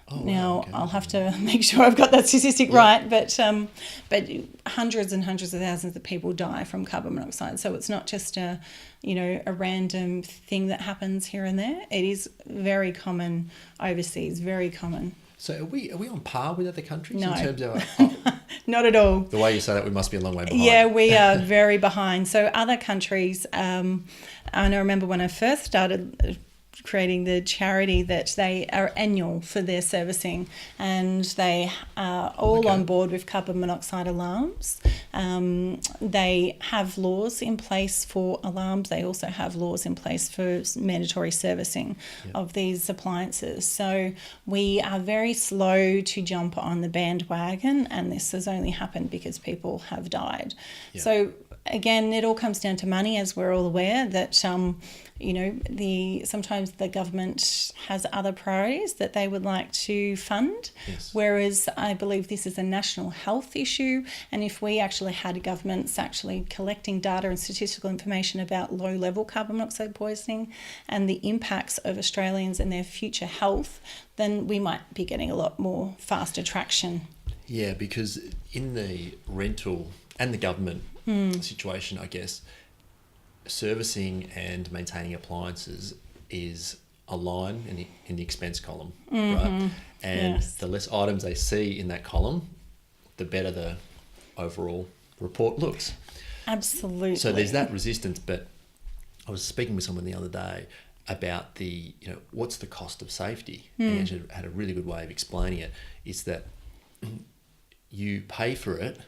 I'll have to make sure I've got that statistic right, but hundreds and hundreds of thousands of people die from carbon monoxide. So it's not just a random thing that happens here and there. It is very common overseas, very common. So are we on par with other countries No. in terms of Not at all. the way you say that, we must be a long way behind? Yeah, we are very behind. So other countries, and I remember when I first started creating the charity, that they are annual for their servicing, and they are all on board with carbon monoxide alarms. They have laws in place for alarms. They also have laws in place for mandatory servicing of these appliances. So we are very slow to jump on the bandwagon, and this has only happened because people have died. So again, it all comes down to money, as we're all aware that sometimes the government has other priorities that they would like to fund, whereas I believe this is a national health issue, and if we actually had governments actually collecting data and statistical information about low-level carbon monoxide poisoning and the impacts of Australians and their future health, then we might be getting a lot more faster traction. Yeah, because in the rental and the government situation, I guess, servicing and maintaining appliances is a line in the expense column, right? And the less items they see in that column, the better the overall report looks. Absolutely. So there's that resistance. But I was speaking with someone the other day about what's the cost of safety? And he actually had a really good way of explaining it. It's that you pay for it,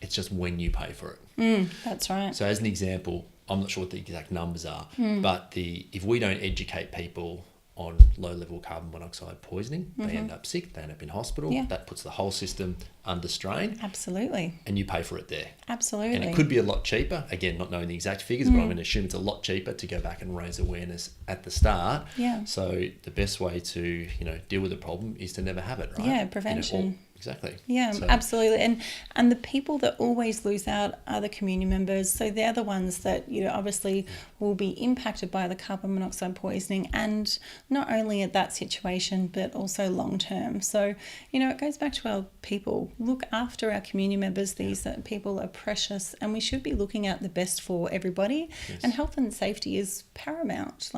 it's just when you pay for it. That's right. So as an example, I'm not sure what the exact numbers are, but if we don't educate people on low-level carbon monoxide poisoning, they end up sick, they end up in hospital. Yeah. That puts the whole system under strain. Absolutely. And you pay for it there. Absolutely. And it could be a lot cheaper. Again, not knowing the exact figures, but I'm going to assume it's a lot cheaper to go back and raise awareness at the start. Yeah. So the best way to deal with the problem is to never have it, right? Yeah, prevention. Exactly. Yeah, So, absolutely. And the people that always lose out are the community members. So they're the ones that, obviously will be impacted by the carbon monoxide poisoning, and not only at that situation, but also long term. So, it goes back to our people. Look after our community members. These people are precious, and we should be looking at the best for everybody. Yes. And health and safety is paramount.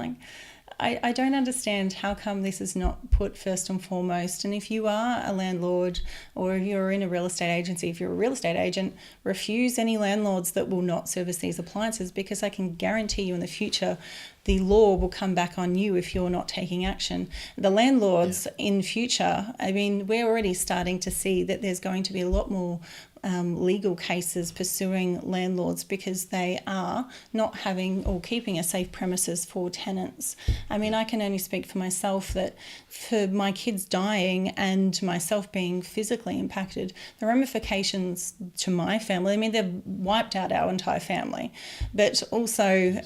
I don't understand how come this is not put first and foremost. And if you are a landlord, or if you're in a real estate agency, if you're a real estate agent, refuse any landlords that will not service these appliances, because I can guarantee you in the future the law will come back on you if you're not taking action. The landlords in future, we're already starting to see that there's going to be a lot more legal cases pursuing landlords because they are not having or keeping a safe premises for tenants. I can only speak for myself that for my kids dying and myself being physically impacted, the ramifications to my family, they've wiped out our entire family, but also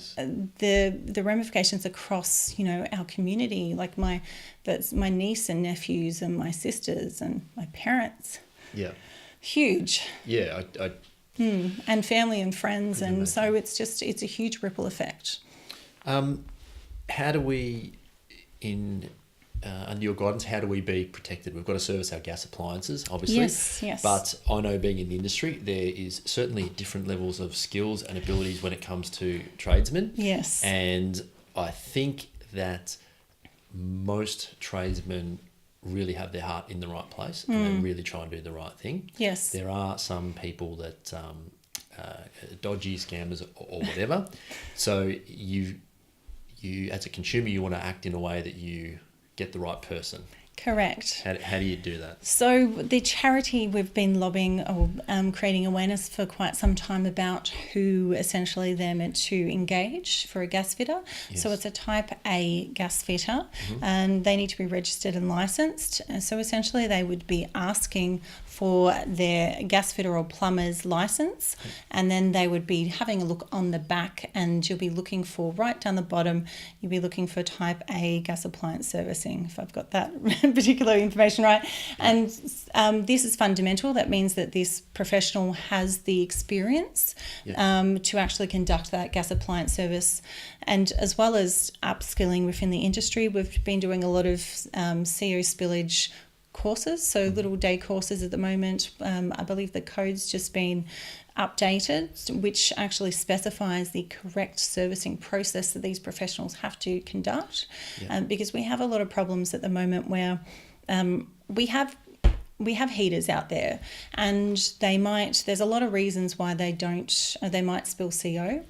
the ramifications across, our community, like my niece and nephews and my sisters and my parents. Yeah. Huge. Yeah. And family and friends. And imagine. so it's a huge ripple effect. How do we, under your guidance, how do we be protected? We've got to service our gas appliances, obviously. Yes. But I know, being in the industry, there is certainly different levels of skills and abilities when it comes to tradesmen. Yes. And I think that most tradesmen really have their heart in the right place and they really try and do the right thing. Yes. There are some people that dodgy scammers or whatever. So you as a consumer, you want to act in a way that you get the right person. Correct. How do you do that? So the charity, we've been lobbying or creating awareness for quite some time about who essentially they're meant to engage for a gas fitter. Yes. So it's a type A gas fitter and they need to be registered and licensed. So essentially they would be asking for their gas fitter or plumber's license, and then they would be having a look on the back, and you'll be looking for, right down the bottom, you'll be looking for type A gas appliance servicing, if I've got that particular information right. And this is fundamental. That means that this professional has the experience to actually conduct that gas appliance service. And as well as upskilling within the industry, we've been doing a lot of CO spillage courses, so little day courses at the moment. I believe the code's just been updated, which actually specifies the correct servicing process that these professionals have to conduct, because we have a lot of problems at the moment where we have heaters out there, and there's a lot of reasons why they might spill CO.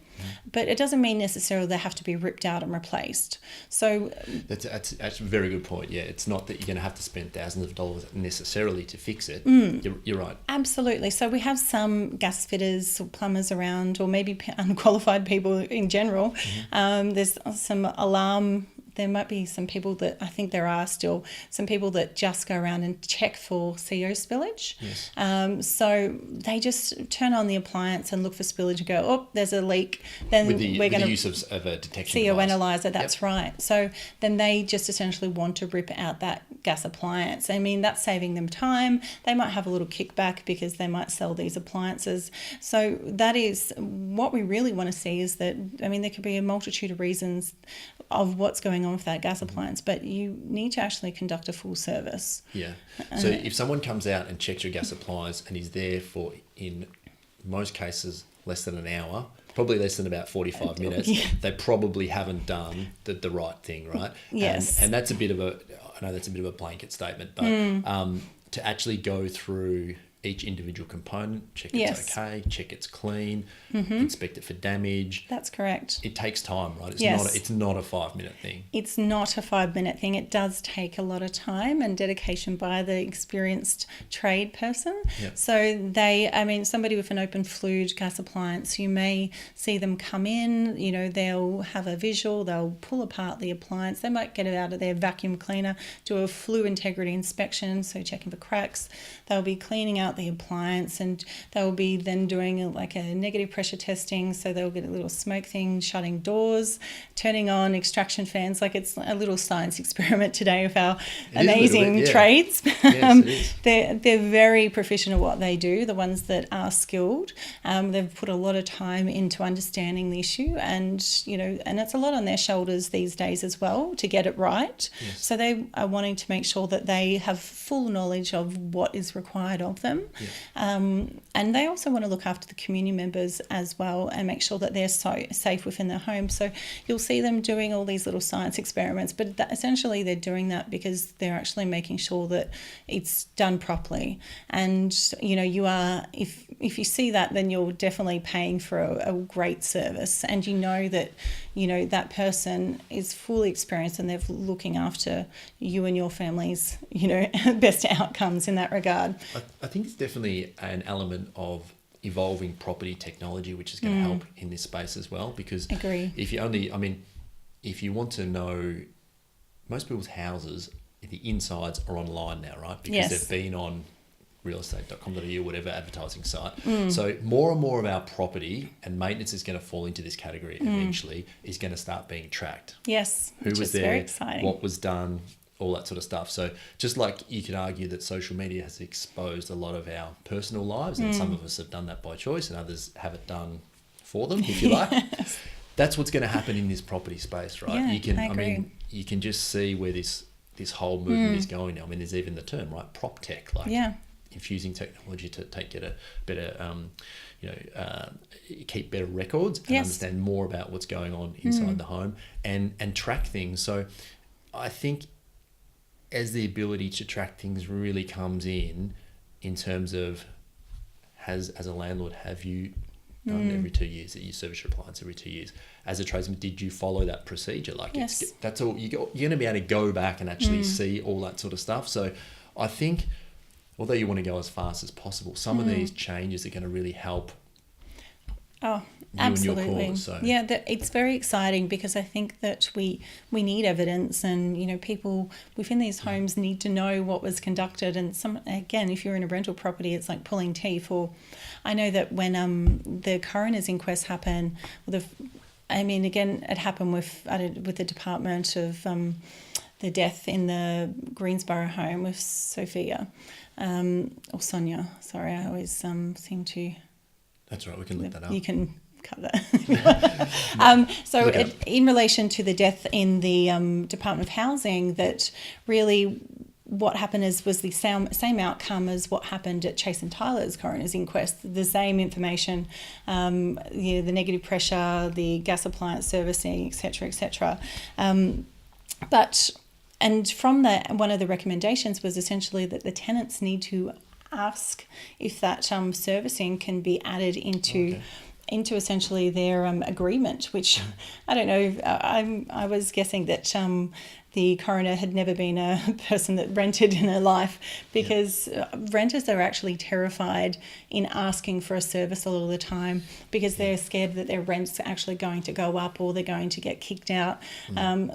But it doesn't mean necessarily they have to be ripped out and replaced. So That's a very good point. Yeah, it's not that you're going to have to spend thousands of dollars necessarily to fix it. You're right. Absolutely. So we have some gas fitters or plumbers around, or maybe unqualified people in general. There's some alarm. There might be some people that, I think there are still some people that just go around and check for CO spillage. Yes. So they just turn on the appliance and look for spillage and go, oh, there's a leak. Then With we're going the to use of a detection CO device. analyzer, that's right. So then they just essentially want to rip out that gas appliance. That's saving them time. They might have a little kickback because they might sell these appliances. So that is what we really want to see, is that, there could be a multitude of reasons of what's going on with that gas appliance, but you need to actually conduct a full service. Yeah. So if someone comes out and checks your gas appliance and is there for, in most cases, less than an hour, probably less than about 45 minutes, they probably haven't done the right thing, right? Yes. And that's a bit of a, I know that's a bit of a blanket statement, but to actually go through each individual component, check it's okay, check it's clean, inspect it for damage. That's correct. It takes time, right? It's not a 5-minute thing. It's not a 5-minute thing. It does take a lot of time and dedication by the experienced trade person. Yep. So somebody with an open fluid gas appliance, you may see them come in, they'll have a visual, they'll pull apart the appliance, they might get it out of their vacuum cleaner, do a flue integrity inspection, so checking for cracks. They'll be cleaning out the appliance, and they'll be then doing a negative pressure testing, so they'll get a little smoke thing, shutting doors, turning on extraction fans. It's a little science experiment today of our amazing trades. Yes, it is. They're very proficient at what they do, the ones that are skilled. They've put a lot of time into understanding the issue, and it's a lot on their shoulders these days as well to get it right. Yes. So they are wanting to make sure that they have full knowledge of what is required of them. Yeah. And they also want to look after the community members as well and make sure that they're safe within their home. So you'll see them doing all these little science experiments, but essentially they're doing that because they're actually making sure that it's done properly. And you are, if you see that, then you're definitely paying for a great service, and that that person is fully experienced and they're looking after you and your family's best outcomes in that regard. I think it's definitely an element of evolving property technology which is going to help in this space as well, because Agree. if you want to know, most people's houses, the insides are online now, right? Because they've been on realestate.com.au or whatever advertising site. So more and more of our property and maintenance is going to fall into this category eventually, is going to start being tracked. Yes, Who which was is there, very exciting. what was done, all that sort of stuff. So just like you could argue that social media has exposed a lot of our personal lives, and some of us have done that by choice and others have it done for them, if you like. That's what's going to happen in this property space, right? Yeah, I agree. You can just see where this whole movement is going now. There's even the term, right? Prop tech, infusing technology to get a better, keep better records and understand more about what's going on inside the home and track things. So I think as the ability to track things really comes in terms of, as a landlord, have you done every 2 years that you service your appliance every 2 years? As a tradesman, did you follow that procedure? That's all. You're going to be able to go back and actually see all that sort of stuff. So I think, although you want to go as fast as possible, some of these changes are going to really help. Oh, absolutely. And your cause, so. Yeah, it's very exciting because I think that we need evidence, and people within these homes need to know what was conducted. And if you're in a rental property, it's like pulling teeth. Or I know that when the coroner's inquest happened, it happened with the Department of the death in the Greensboro home with Sophia or Sonia. Sorry, I always seem to. That's right, we can look that up. You can cut that. In relation to the death in the Department of Housing, that really what happened was the same outcome as what happened at Chase and Tyler's coroner's inquest. The same information, the negative pressure, the gas appliance servicing, etc., etc. And from that, one of the recommendations was essentially that the tenants need to ask if that servicing can be added into essentially their agreement, which I don't know. I was guessing that the coroner had never been a person that rented in her life, because renters are actually terrified in asking for a service a lot of the time because they're scared that their rent's actually going to go up or they're going to get kicked out.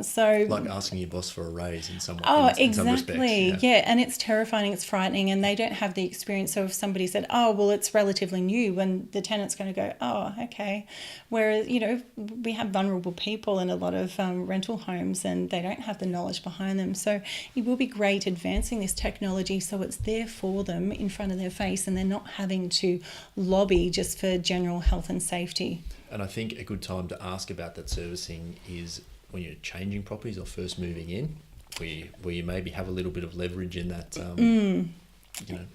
So like asking your boss for a raise in some exactly. some respects. And it's terrifying, it's frightening, and they don't have the experience. So if somebody said, oh, well, it's relatively new, and the tenant's going to go, oh, okay. Whereas, we have vulnerable people in a lot of rental homes, and they don't have the knowledge behind them. So it will be great advancing this technology so it's there for them in front of their face, and they're not having to lobby just for general health and safety. And I think a good time to ask about that servicing is when you're changing properties or first moving in, where you maybe have a little bit of leverage in that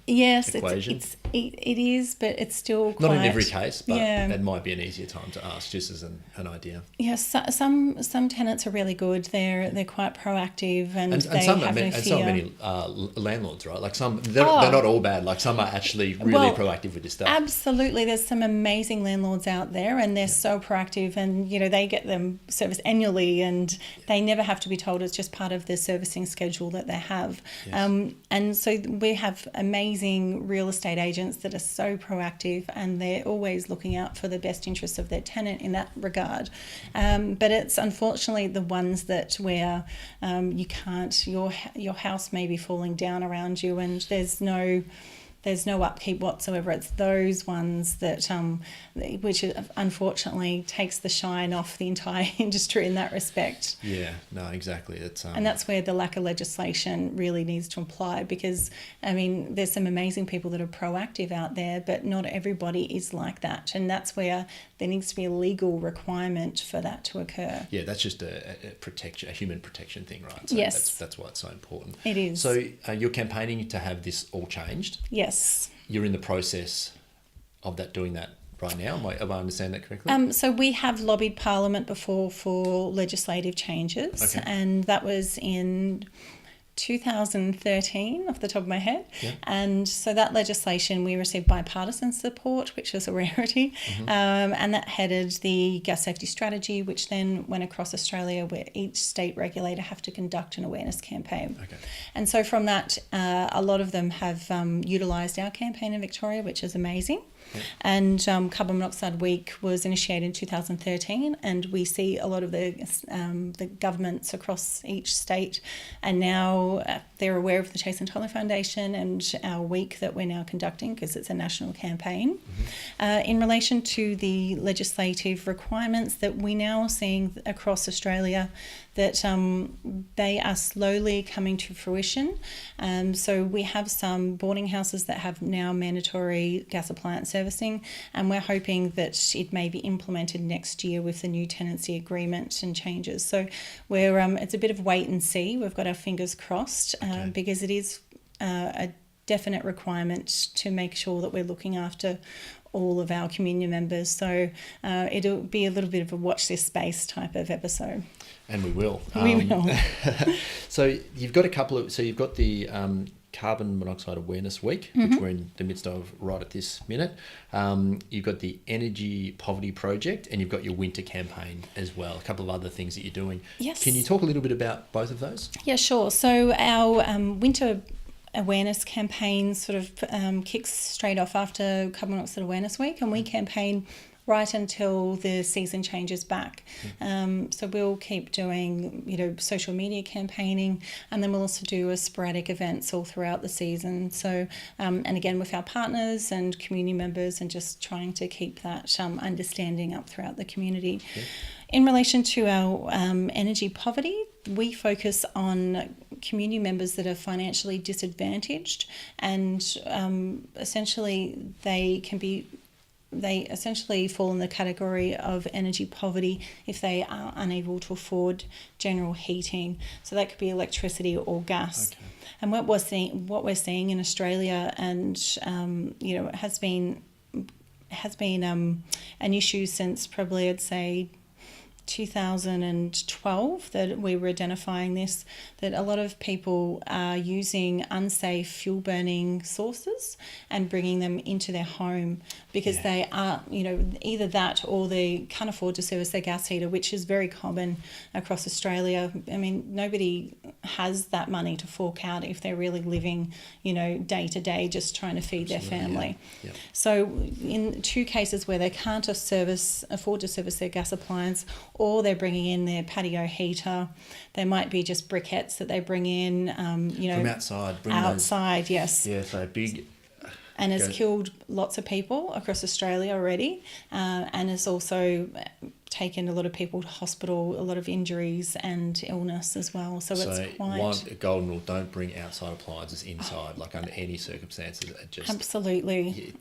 Yes, equation. it is, but it's still Not quite, in every case, but yeah. that might be an easier time to ask, just as an idea. Yes, some tenants are really good. They're quite proactive, and they some have no and fear. so many landlords, right? Like they're not all bad. Like some are actually really proactive with this stuff. Absolutely, there's some amazing landlords out there, and they're so proactive, and they get them serviced annually, and they never have to be told. It's just part of the servicing schedule that they have. Yes. And so we have amazing real estate agents that are so proactive, and they're always looking out for the best interests of their tenant in that regard. But it's unfortunately the ones that where you can't, your house may be falling down around you, and there's no upkeep whatsoever. It's those ones that which unfortunately takes the shine off the entire industry in that respect. Yeah, no, exactly. It's and that's where the lack of legislation really needs to apply, because there's some amazing people that are proactive out there, but not everybody is like that, and that's where there needs to be a legal requirement for that to occur. Yeah, that's just a human protection thing, right? So yes, that's why it's so important. It is. So you're campaigning to have this all changed. Yes. You're in the process of doing that right now. Am I understand that correctly? So we have lobbied Parliament before for legislative changes, okay. And that was in 2013 off the top of my head. Yeah. And so that legislation, we received bipartisan support, which was a rarity. Mm-hmm. And that headed the gas safety strategy, which then went across Australia, where each state regulator have to conduct an awareness campaign. Okay. And so from that, a lot of them have utilised our campaign in Victoria, which is amazing. Yeah. And Carbon Monoxide Week was initiated in 2013, and we see a lot of the governments across each state, and now they're aware of the Chase and Tyler Foundation and our week that we're now conducting, because it's a national campaign. Mm-hmm. In relation to the legislative requirements that we now are seeing across Australia, that they are slowly coming to fruition. So we have some boarding houses that have now mandatory gas appliance servicing, and we're hoping that it may be implemented next year with the new tenancy agreement and changes. So we're it's a bit of wait and see. We've got our fingers crossed, because it is a definite requirement to make sure that we're looking after all of our community members. So it'll be a little bit of a watch this space type of episode. And we will. We will. So you've got you've got the Carbon Monoxide Awareness Week, mm-hmm. which we're in the midst of right at this minute. You've got the Energy Poverty Project, and you've got your winter campaign as well, a couple of other things that you're doing. Yes. Can you talk a little bit about both of those? Yeah, sure. So our winter awareness campaign sort of kicks straight off after Carbon Monoxide Awareness Week, and we campaign right until the season changes back. So we'll keep doing, social media campaigning, and then we'll also do sporadic events all throughout the season. So, and again with our partners and community members, and just trying to keep that understanding up throughout the community. Yeah. In relation to our energy poverty, we focus on community members that are financially disadvantaged, and essentially they essentially fall in the category of energy poverty if they are unable to afford general heating. So that could be electricity or gas. Okay. And what we're seeing in Australia, and has been an issue since probably, I'd say, 2012 that we were identifying this, that a lot of people are using unsafe fuel burning sources and bringing them into their home because they are, either that or they can't afford to service their gas heater, which is very common across Australia. I mean, nobody has that money to fork out if they're really living, day to day, just trying to feed their family. Yeah. So in two cases where they can't afford to service their gas appliance, or they're bringing in their patio heater, they might be just briquettes that they bring in, from outside. Outside, yes. Yeah, so big. And has killed lots of people across Australia already, and has also taken a lot of people to hospital, a lot of injuries and illness as well. So it's quite... a golden rule, don't bring outside appliances inside, like under any circumstances. Absolutely.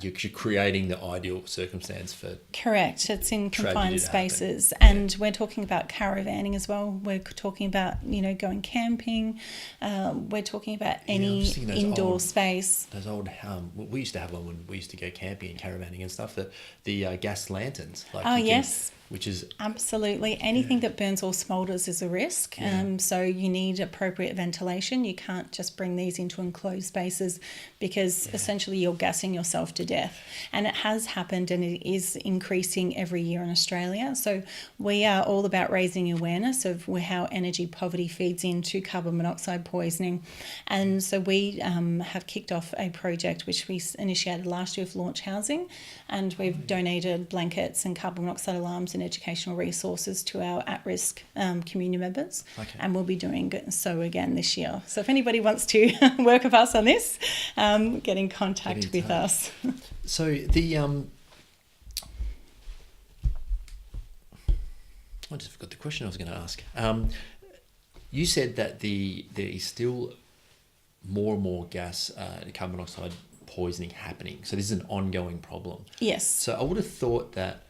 you're creating the ideal circumstance for. Correct. It's in Tragedy confined to happen. spaces. And we're talking about caravanning as well. We're talking about, going camping. We're talking about I'm any just thinking those indoor old- space. Those old, we used to have one when we used to go camping and caravanning and stuff. The gas lanterns. Like Oh, you can- yes. which is Absolutely. Anything that burns or smoulders is a risk. Yeah. So you need appropriate ventilation. You can't just bring these into enclosed spaces because essentially you're gassing yourself to death. And it has happened and it is increasing every year in Australia. So we are all about raising awareness of how energy poverty feeds into carbon monoxide poisoning. And so we have kicked off a project which we initiated last year with Launch Housing, and we've donated blankets and carbon monoxide alarms and educational resources to our at-risk community members. Okay. And we'll be doing so again this year. So if anybody wants to work with us on this, get in contact Get in with touch. us. so the I just forgot the question I was going to ask. You said that there is still more and more gas, carbon monoxide poisoning happening. So this is an ongoing problem. Yes. So I would have thought that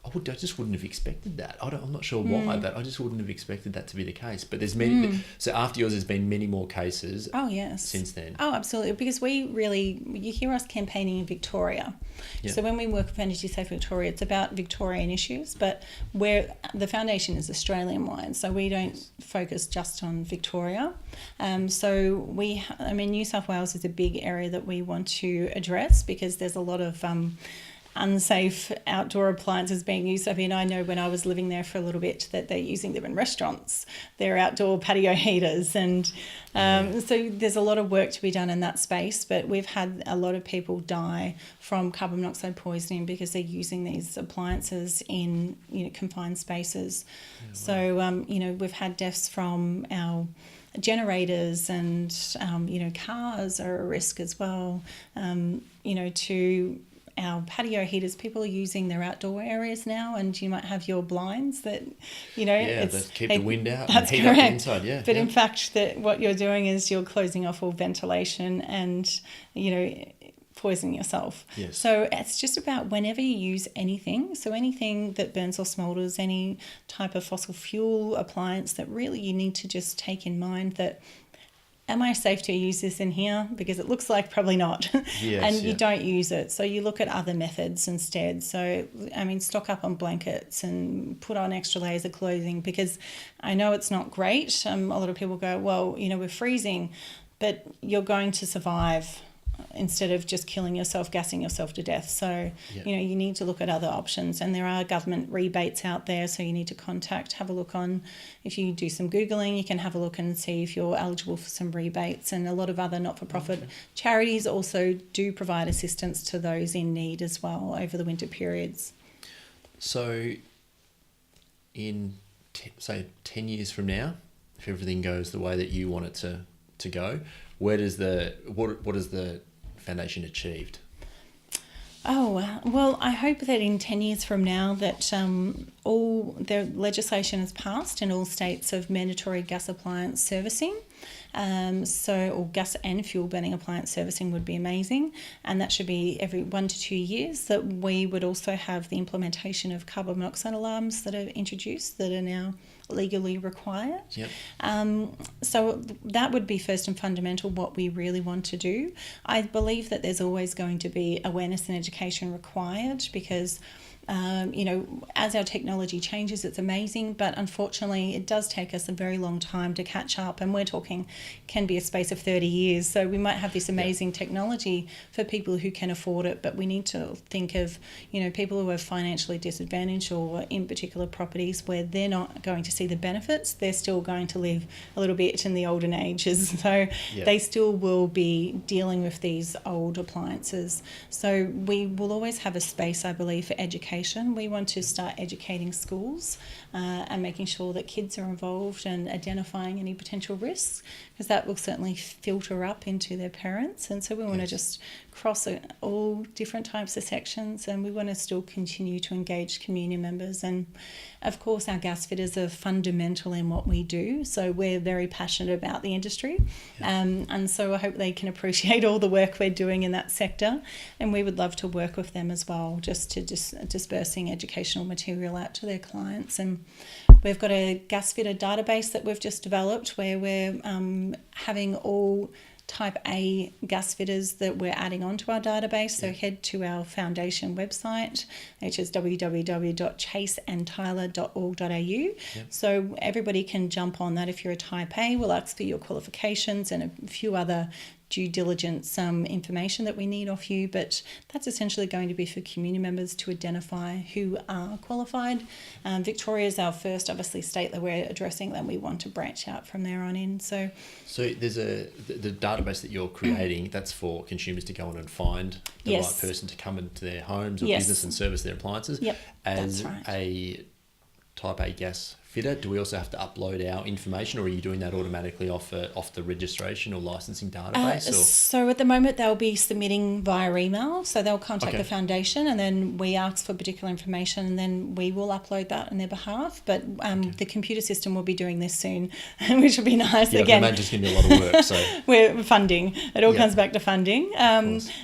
I just wouldn't have expected that. I'm not sure why, but I just wouldn't have expected that to be the case. But there's many. So after yours, there's been many more cases. Oh, yes. Since then. Oh, absolutely. Because you hear us campaigning in Victoria. Yeah. So when we work with Energy Safe Victoria, it's about Victorian issues, but the foundation is Australian-wide, so we don't focus just on Victoria. So New South Wales is a big area that we want to address because there's a lot of unsafe outdoor appliances being used. I know when I was living there for a little bit that they're using them in restaurants. They're outdoor patio heaters, and so there's a lot of work to be done in that space. But we've had a lot of people die from carbon monoxide poisoning because they're using these appliances in confined spaces. Yeah, wow. So we've had deaths from our generators, and cars are a risk as well. To our patio heaters, people are using their outdoor areas now, and you might have your blinds that, that keep the wind out and That's heat correct. up the inside, yeah. But yeah. in fact, what you're doing is you're closing off all ventilation and, poisoning yourself. Yes. So it's just about whenever you use anything, so anything that burns or smoulders, any type of fossil fuel appliance, that really you need to just take in mind that, am I safe to use this in here? Because it looks like probably not. Yes, and yeah. you don't use it. So you look at other methods instead. So, stock up on blankets and put on extra layers of clothing, because I know it's not great. A lot of people go, well, we're freezing, but you're going to survive instead of just killing yourself, gassing yourself to death. So, Yeah. you need to look at other options, and there are government rebates out there. So you need to have a look on, if you do some Googling, you can have a look and see if you're eligible for some rebates. And a lot of other not-for-profit charities also do provide assistance to those in need as well over the winter periods. So in, say, 10 years from now, if everything goes the way that you want it to go, what has the foundation achieved? Oh, well, I hope that in 10 years from now that all the legislation is passed in all states of mandatory gas appliance servicing. Or gas and fuel burning appliance servicing would be amazing. And that should be every 1 to 2 years. That we would also have the implementation of carbon monoxide alarms that are introduced that are now legally required. Yep. So that would be first and fundamental what we really want to do. I believe that there's always going to be awareness and education required because as our technology changes, it's amazing, but unfortunately it does take us a very long time to catch up, and we're talking can be a space of 30 years. So we might have this amazing technology for people who can afford it, but we need to think of, people who are financially disadvantaged or in particular properties where they're not going to see the benefits. They're still going to live a little bit in the olden ages. So they still will be dealing with these old appliances. So we will always have a space, I believe, for education. We want to start educating schools and making sure that kids are involved and identifying any potential risks, because that will certainly filter up into their parents. And so we want to just cross all different types of sections, and we want to still continue to engage community members. And of course our gas fitters are fundamental in what we do. So we're very passionate about the industry. And so I hope they can appreciate all the work we're doing in that sector. And we would love to work with them as well, just dispersing educational material out to their clients. And we've got a gas fitter database that we've just developed where we're having all type A gas fitters that we're adding onto our database. So head to our foundation website, which is www.chaseandtyler.org.au. So everybody can jump on that. If you're a type A, we'll ask for your qualifications and a few other due diligence information that we need off you, but that's essentially going to be for community members to identify who are qualified. Victoria is our first, obviously, state that we're addressing, then we want to branch out from there on in. So there's the database that you're creating, that's for consumers to go on and find the right person to come into their homes or business and service their appliances. As a type A gas fitter, do we also have to upload our information, or are you doing that automatically off the registration or licensing database? So at the moment they'll be submitting via email, so they'll contact the foundation and then we ask for particular information and then we will upload that on their behalf, but the computer system will be doing this soon, which will be nice. Again, I can imagine it's going to be a lot of work. So we're funding, it all comes back to funding.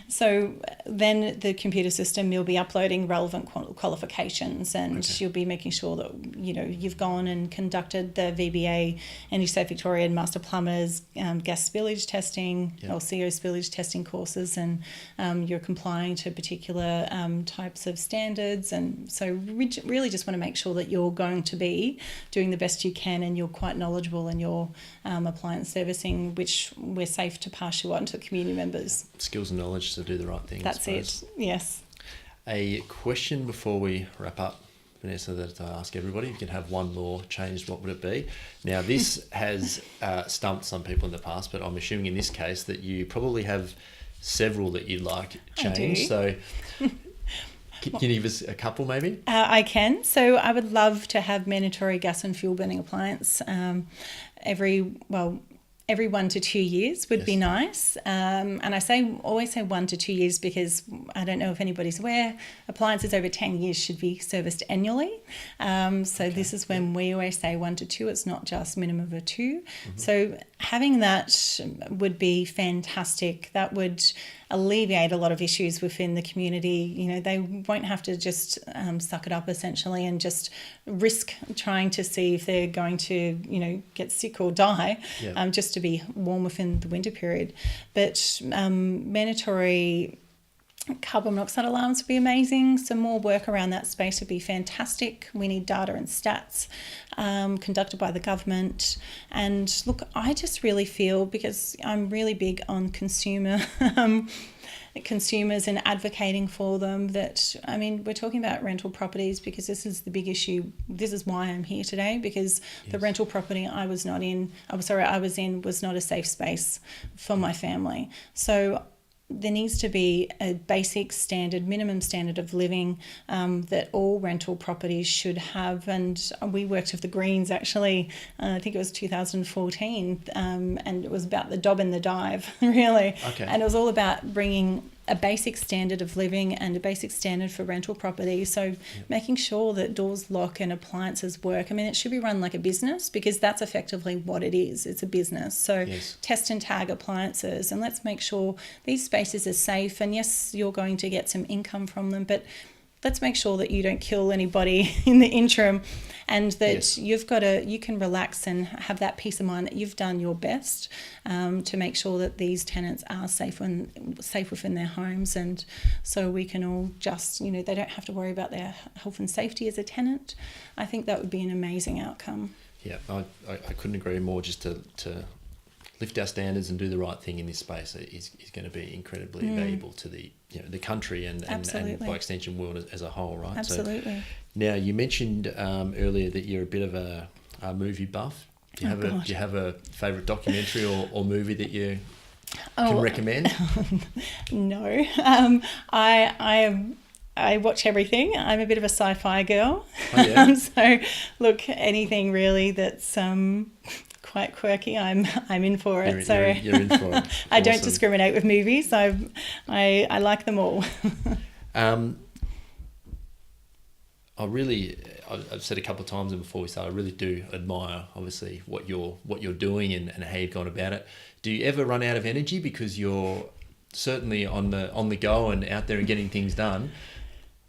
So then the computer system will be uploading relevant qualifications, and you'll be making sure that you've gone and conducted the VBA, Energy Safe Victoria and Master Plumbers gas spillage testing, LCO spillage testing courses, and you're complying to particular types of standards. And so we really just want to make sure that you're going to be doing the best you can and you're quite knowledgeable in your appliance servicing, which we're safe to pass you on to community members. Skills and knowledge to do the right thing. That's it, yes. A question before we wrap up, Vanessa, that I ask everybody. If you can have one law changed, what would it be? Now, this has stumped some people in the past, but I'm assuming in this case that you probably have several that you'd like changed. So can you give us a couple maybe? I can. So I would love to have mandatory gas and fuel burning appliance every 1 to 2 years would be nice. And I always say 1 to 2 years because I don't know if anybody's aware, appliances over 10 years should be serviced annually. This is when we always say 1 to 2, it's not just minimum of 2. So having that would be fantastic. That would alleviate a lot of issues within the community. They won't have to just suck it up essentially and just risk trying to see if they're going to, get sick or die, just to be warm within the winter period. But mandatory carbon monoxide alarms would be amazing. Some more work around that space would be fantastic. We need data and stats conducted by the government. And look, I just really feel, because I'm really big on consumers and advocating for them, that, we're talking about rental properties because this is the big issue. This is why I'm here today, because the rental property I was in was not a safe space for my family. So there needs to be a basic standard, minimum standard of living that all rental properties should have. And we worked with the Greens actually, I think it was 2014, and it was about the dob and the dive, really. And it was all about bringing a basic standard of living and a basic standard for rental property. So making sure that doors lock and appliances work. It should be run like a business, because that's effectively what it is. It's a business. So test and tag appliances, and let's make sure these spaces are safe. And yes, you're going to get some income from them, but let's make sure that you don't kill anybody in the interim, and that you can relax and have that peace of mind that you've done your best to make sure that these tenants are safe within their homes. And so we can all just, they don't have to worry about their health and safety as a tenant. I think that would be an amazing outcome. Yeah, I couldn't agree more. Just to lift our standards and do the right thing in this space is going to be incredibly valuable to the country and by extension world as a whole, right? Absolutely. So, now you mentioned earlier that you're a bit of a movie buff. Do you have a favourite documentary or movie that you can recommend? No, I watch everything. I'm a bit of a sci-fi girl. Oh, yeah. So look, anything really that's quite quirky, I'm in for it. You're in for it. I don't discriminate with movies. I like them all. I've said a couple of times before we start, I really do admire, obviously, what you're doing and how you've gone about it. Do you ever run out of energy because you're certainly on the go and out there and getting things done?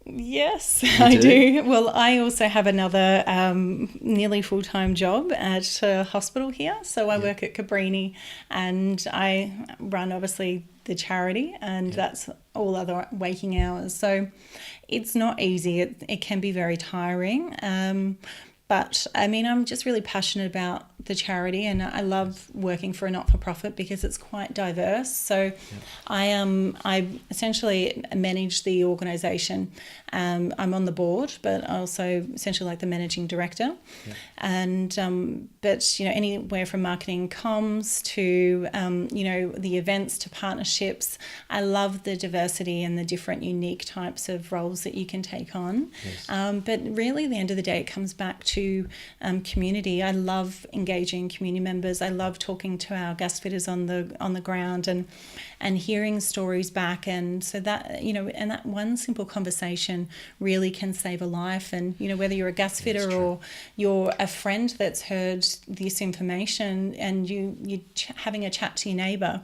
Yes, I do. Well, I also have another nearly full-time job at a hospital here. So I work at Cabrini, and I run, obviously, the charity, and that's all other waking hours. So it's not easy. It can be very tiring. But I mean, I'm just really passionate about the charity, and I love working for a not-for-profit because it's quite diverse. So I essentially manage the organisation. I'm on the board, but also essentially like the managing director. Yeah. And but anywhere from marketing, comms to the events to partnerships. I love the diversity and the different unique types of roles that you can take on. Yes. But really, at the end of the day, it comes back to community. I love engaging community members. I love talking to our gas fitters on the ground and hearing stories back. And so that and that one simple conversation really can save a life. And whether you're a gas fitter or you're a friend that's heard this information and you're having a chat to your neighbour,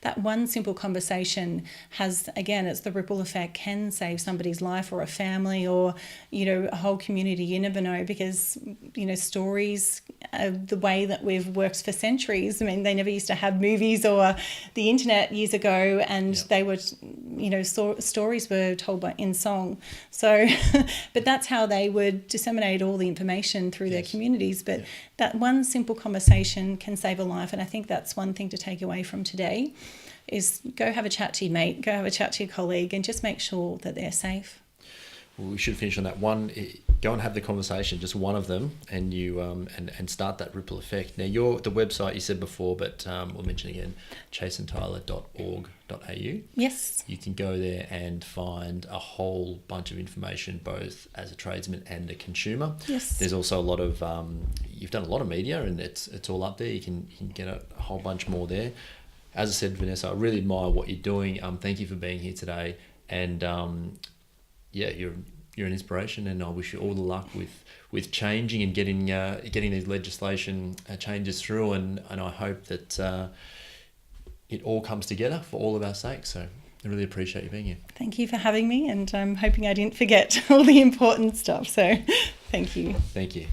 that one simple conversation has, again, it's the ripple effect, can save somebody's life or a family or, a whole community. You never know, because, stories, the way that we've worked for centuries. I mean, they never used to have movies or the internet years ago, and they were, stories were told in song. So, but that's how they would disseminate all the information through their communities. But that one simple conversation can save a life. And I think that's one thing to take away from today is go have a chat to your mate, go have a chat to your colleague, and just make sure that they're safe. Well, we should finish on that one. Go and have the conversation, just one of them, and you and start that ripple effect. Now, the website you said before, but we'll mention again, chaseandtyler.org.au. Yes. You can go there and find a whole bunch of information, both as a tradesman and a consumer. Yes. There's also a lot of you've done a lot of media, and it's all up there. You can get a whole bunch more there. As I said, Vanessa, I really admire what you're doing. Thank you for being here today, and you're an inspiration, and I wish you all the luck with changing and getting these legislation changes through, and I hope that it all comes together for all of our sakes. So I really appreciate you being here. Thank you for having me, and I'm hoping I didn't forget all the important stuff. So thank you. Thank you.